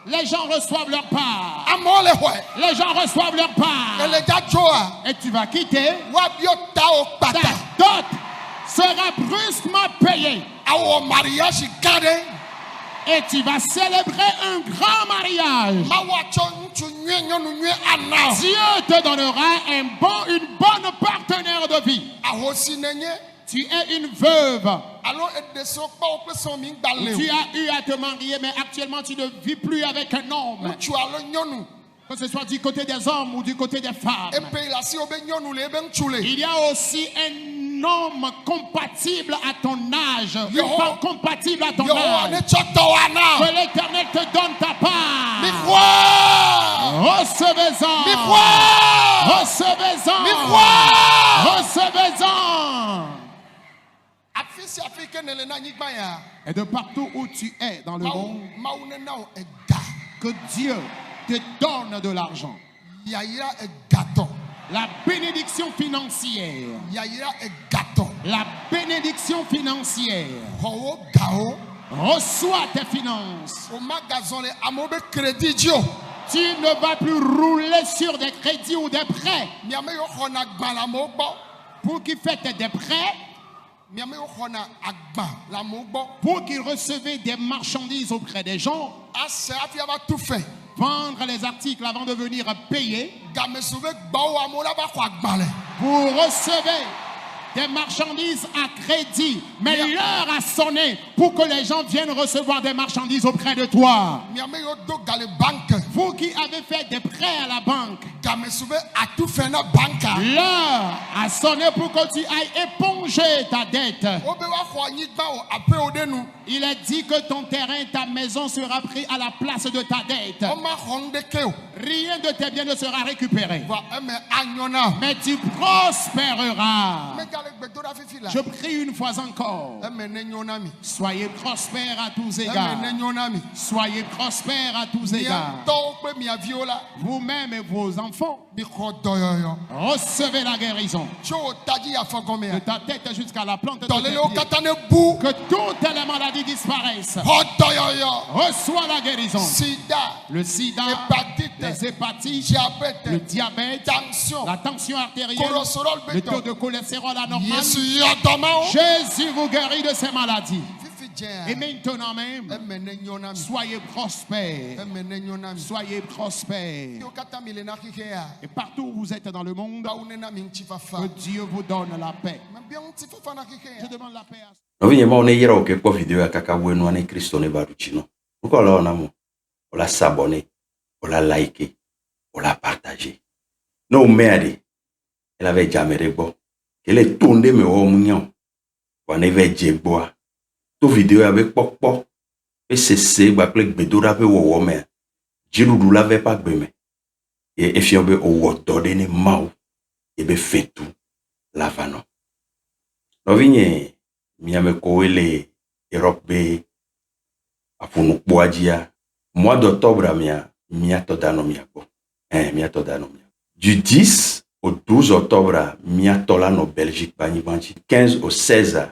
Les gens reçoivent leur part. Les gens reçoivent leur part. Et tu vas quitter. Ta dot sera brusquement payée. Et tu vas célébrer un grand mariage. Dieu te donnera une bonne partenaire de vie. Tu es une veuve. Tu as eu à te marier, mais actuellement tu ne vis plus avec un homme. Que ce soit du côté des hommes ou du côté des femmes. Il y a aussi un homme compatible à ton âge. Une femme compatible à ton âge. Que l'Éternel te donne ta part. Recevez-en. Recevez-en. Recevez-en. Et de partout où tu es dans le monde, que Dieu te donne de l'argent. La bénédiction financière. La bénédiction financière. Reçois tes finances. Tu ne vas plus rouler sur des crédits ou des prêts. Pour qui faites des prêts, pour qu'ils reçoivent des marchandises auprès des gens, vendre les articles avant de venir payer, pour recevoir des marchandises à crédit, mais l'heure a sonné pour que les gens viennent recevoir des marchandises auprès de toi. Vous qui avez fait des prêts à la banque, L'heure a sonné pour que tu ailles éponger ta dette. Il est dit que ton terrain, ta maison sera pris à la place de ta dette. Rien de tes biens ne sera récupéré. Mais tu prospéreras. Je prie une fois encore. Soyez prospères à tous égards. Soyez prospères à tous égards. Vous-même et vos enfants, recevez la guérison. De ta tête jusqu'à la plante de tes pieds. Que toutes les maladies disparaissent. Reçois la guérison. Le sida, les hépatites, le diabète, la tension artérielle, le taux de cholestérol anormal. Jésus vous guérit de ces maladies. Et maintenant même, soyez prospères. Soyez prospères. Et partout où vous êtes dans le monde, que Dieu vous donne la paix. Je demande la paix à Novinyema one yira oke kwa video ya kaka wenu ane Kristo ne baruchino. Uko la onamo. Ola s'abonner, ola liker, ola partager. No merde. Elle avait jamais rebo. Elle est tournée me o munyon. Wa ne ve jegboa. To video avec pokpo. Et c'est ba plek bedora be wo me. Jirudu la ve pa gbeme. Et efiombe o wo dode ne mau. E be fetu la vano. Novinye miame koele Europe be afunu boadia. Mois d'octobre mia todano miako. Mia todano miako. Du 10 au 12 octobre mia tola no Belgique bani banji. 15 au 16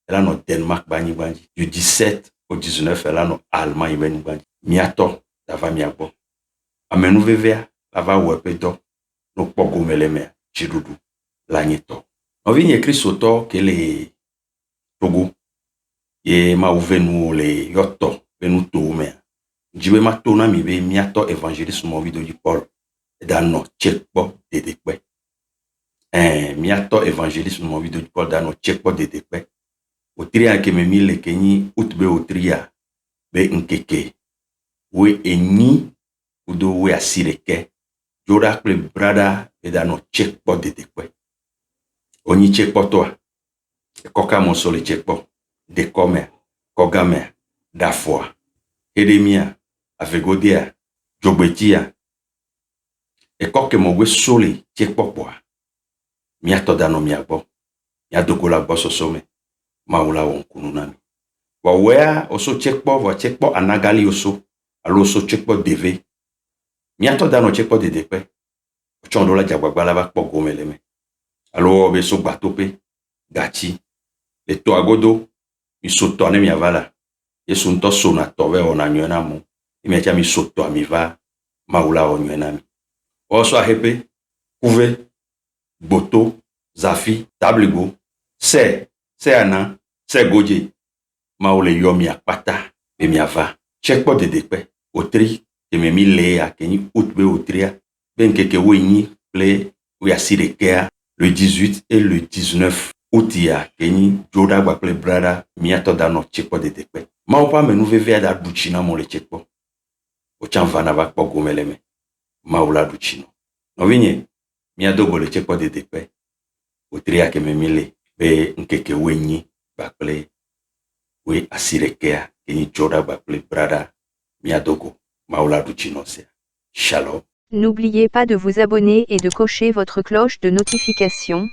elle a no Danemark bani banji. Du 17 au 19 elle a no Allemagne bani banji. Mia to dava miako. Amenu vevea lava wepedo no pogo meleme chirudu la nyeto. On vient écrire sur to que les Togo et ma ouvenu le yoto venu to me. Jibe ma tona mi be miato évangéliste mo vidéo du Paul dans no checkpo de dekpe. Miato évangéliste mo vidéo du Paul dans no checkpo de dekpe. Otria ke me mille keni utbe otria be nkeke. We eni udo we asireke. Jora ple brada be dans no checkpo de dekpe. Oni checkpo toa. Koka mon sole checkpo de come kogame da foi. Edemia avegodia jobetia e koke mogwe sole checkpopoa miato dano miabo ya dogola boso some maula wonkununami wa wea oso checkpo wa checkpo anagali oso alo oso checkpo deve miato dano checkpo de depe chondo la jagbagbala ba kpo gomeleme alo obe so gbatope gachi le to agodo mi soto ane miavala Yesu nto sona tove ona nyona mu imecha mi soto amiva maula onyona mi oso ahepe kuve boto zafi tabligo se ana se goje maule yomi akpata be miava checkpo de dekpe otri ke me mi le akeni utbe otria benkeke wenyi ple we asirekea le 18 et le 19 Outia keni joda gbaple brada miato dano checkpo de dekpe ma opa menu vevea da duchina mo le checkpo o chanvana va kpo gomeleme maula duchino no vinye mia dogo le checkpo de dekpe o tria ke memile be nkeke wenyi gbaple we asirekea keni joda gbaple brada mia dogo maula duchino se shalom. N'oubliez pas de vous abonner et de cocher votre cloche de notification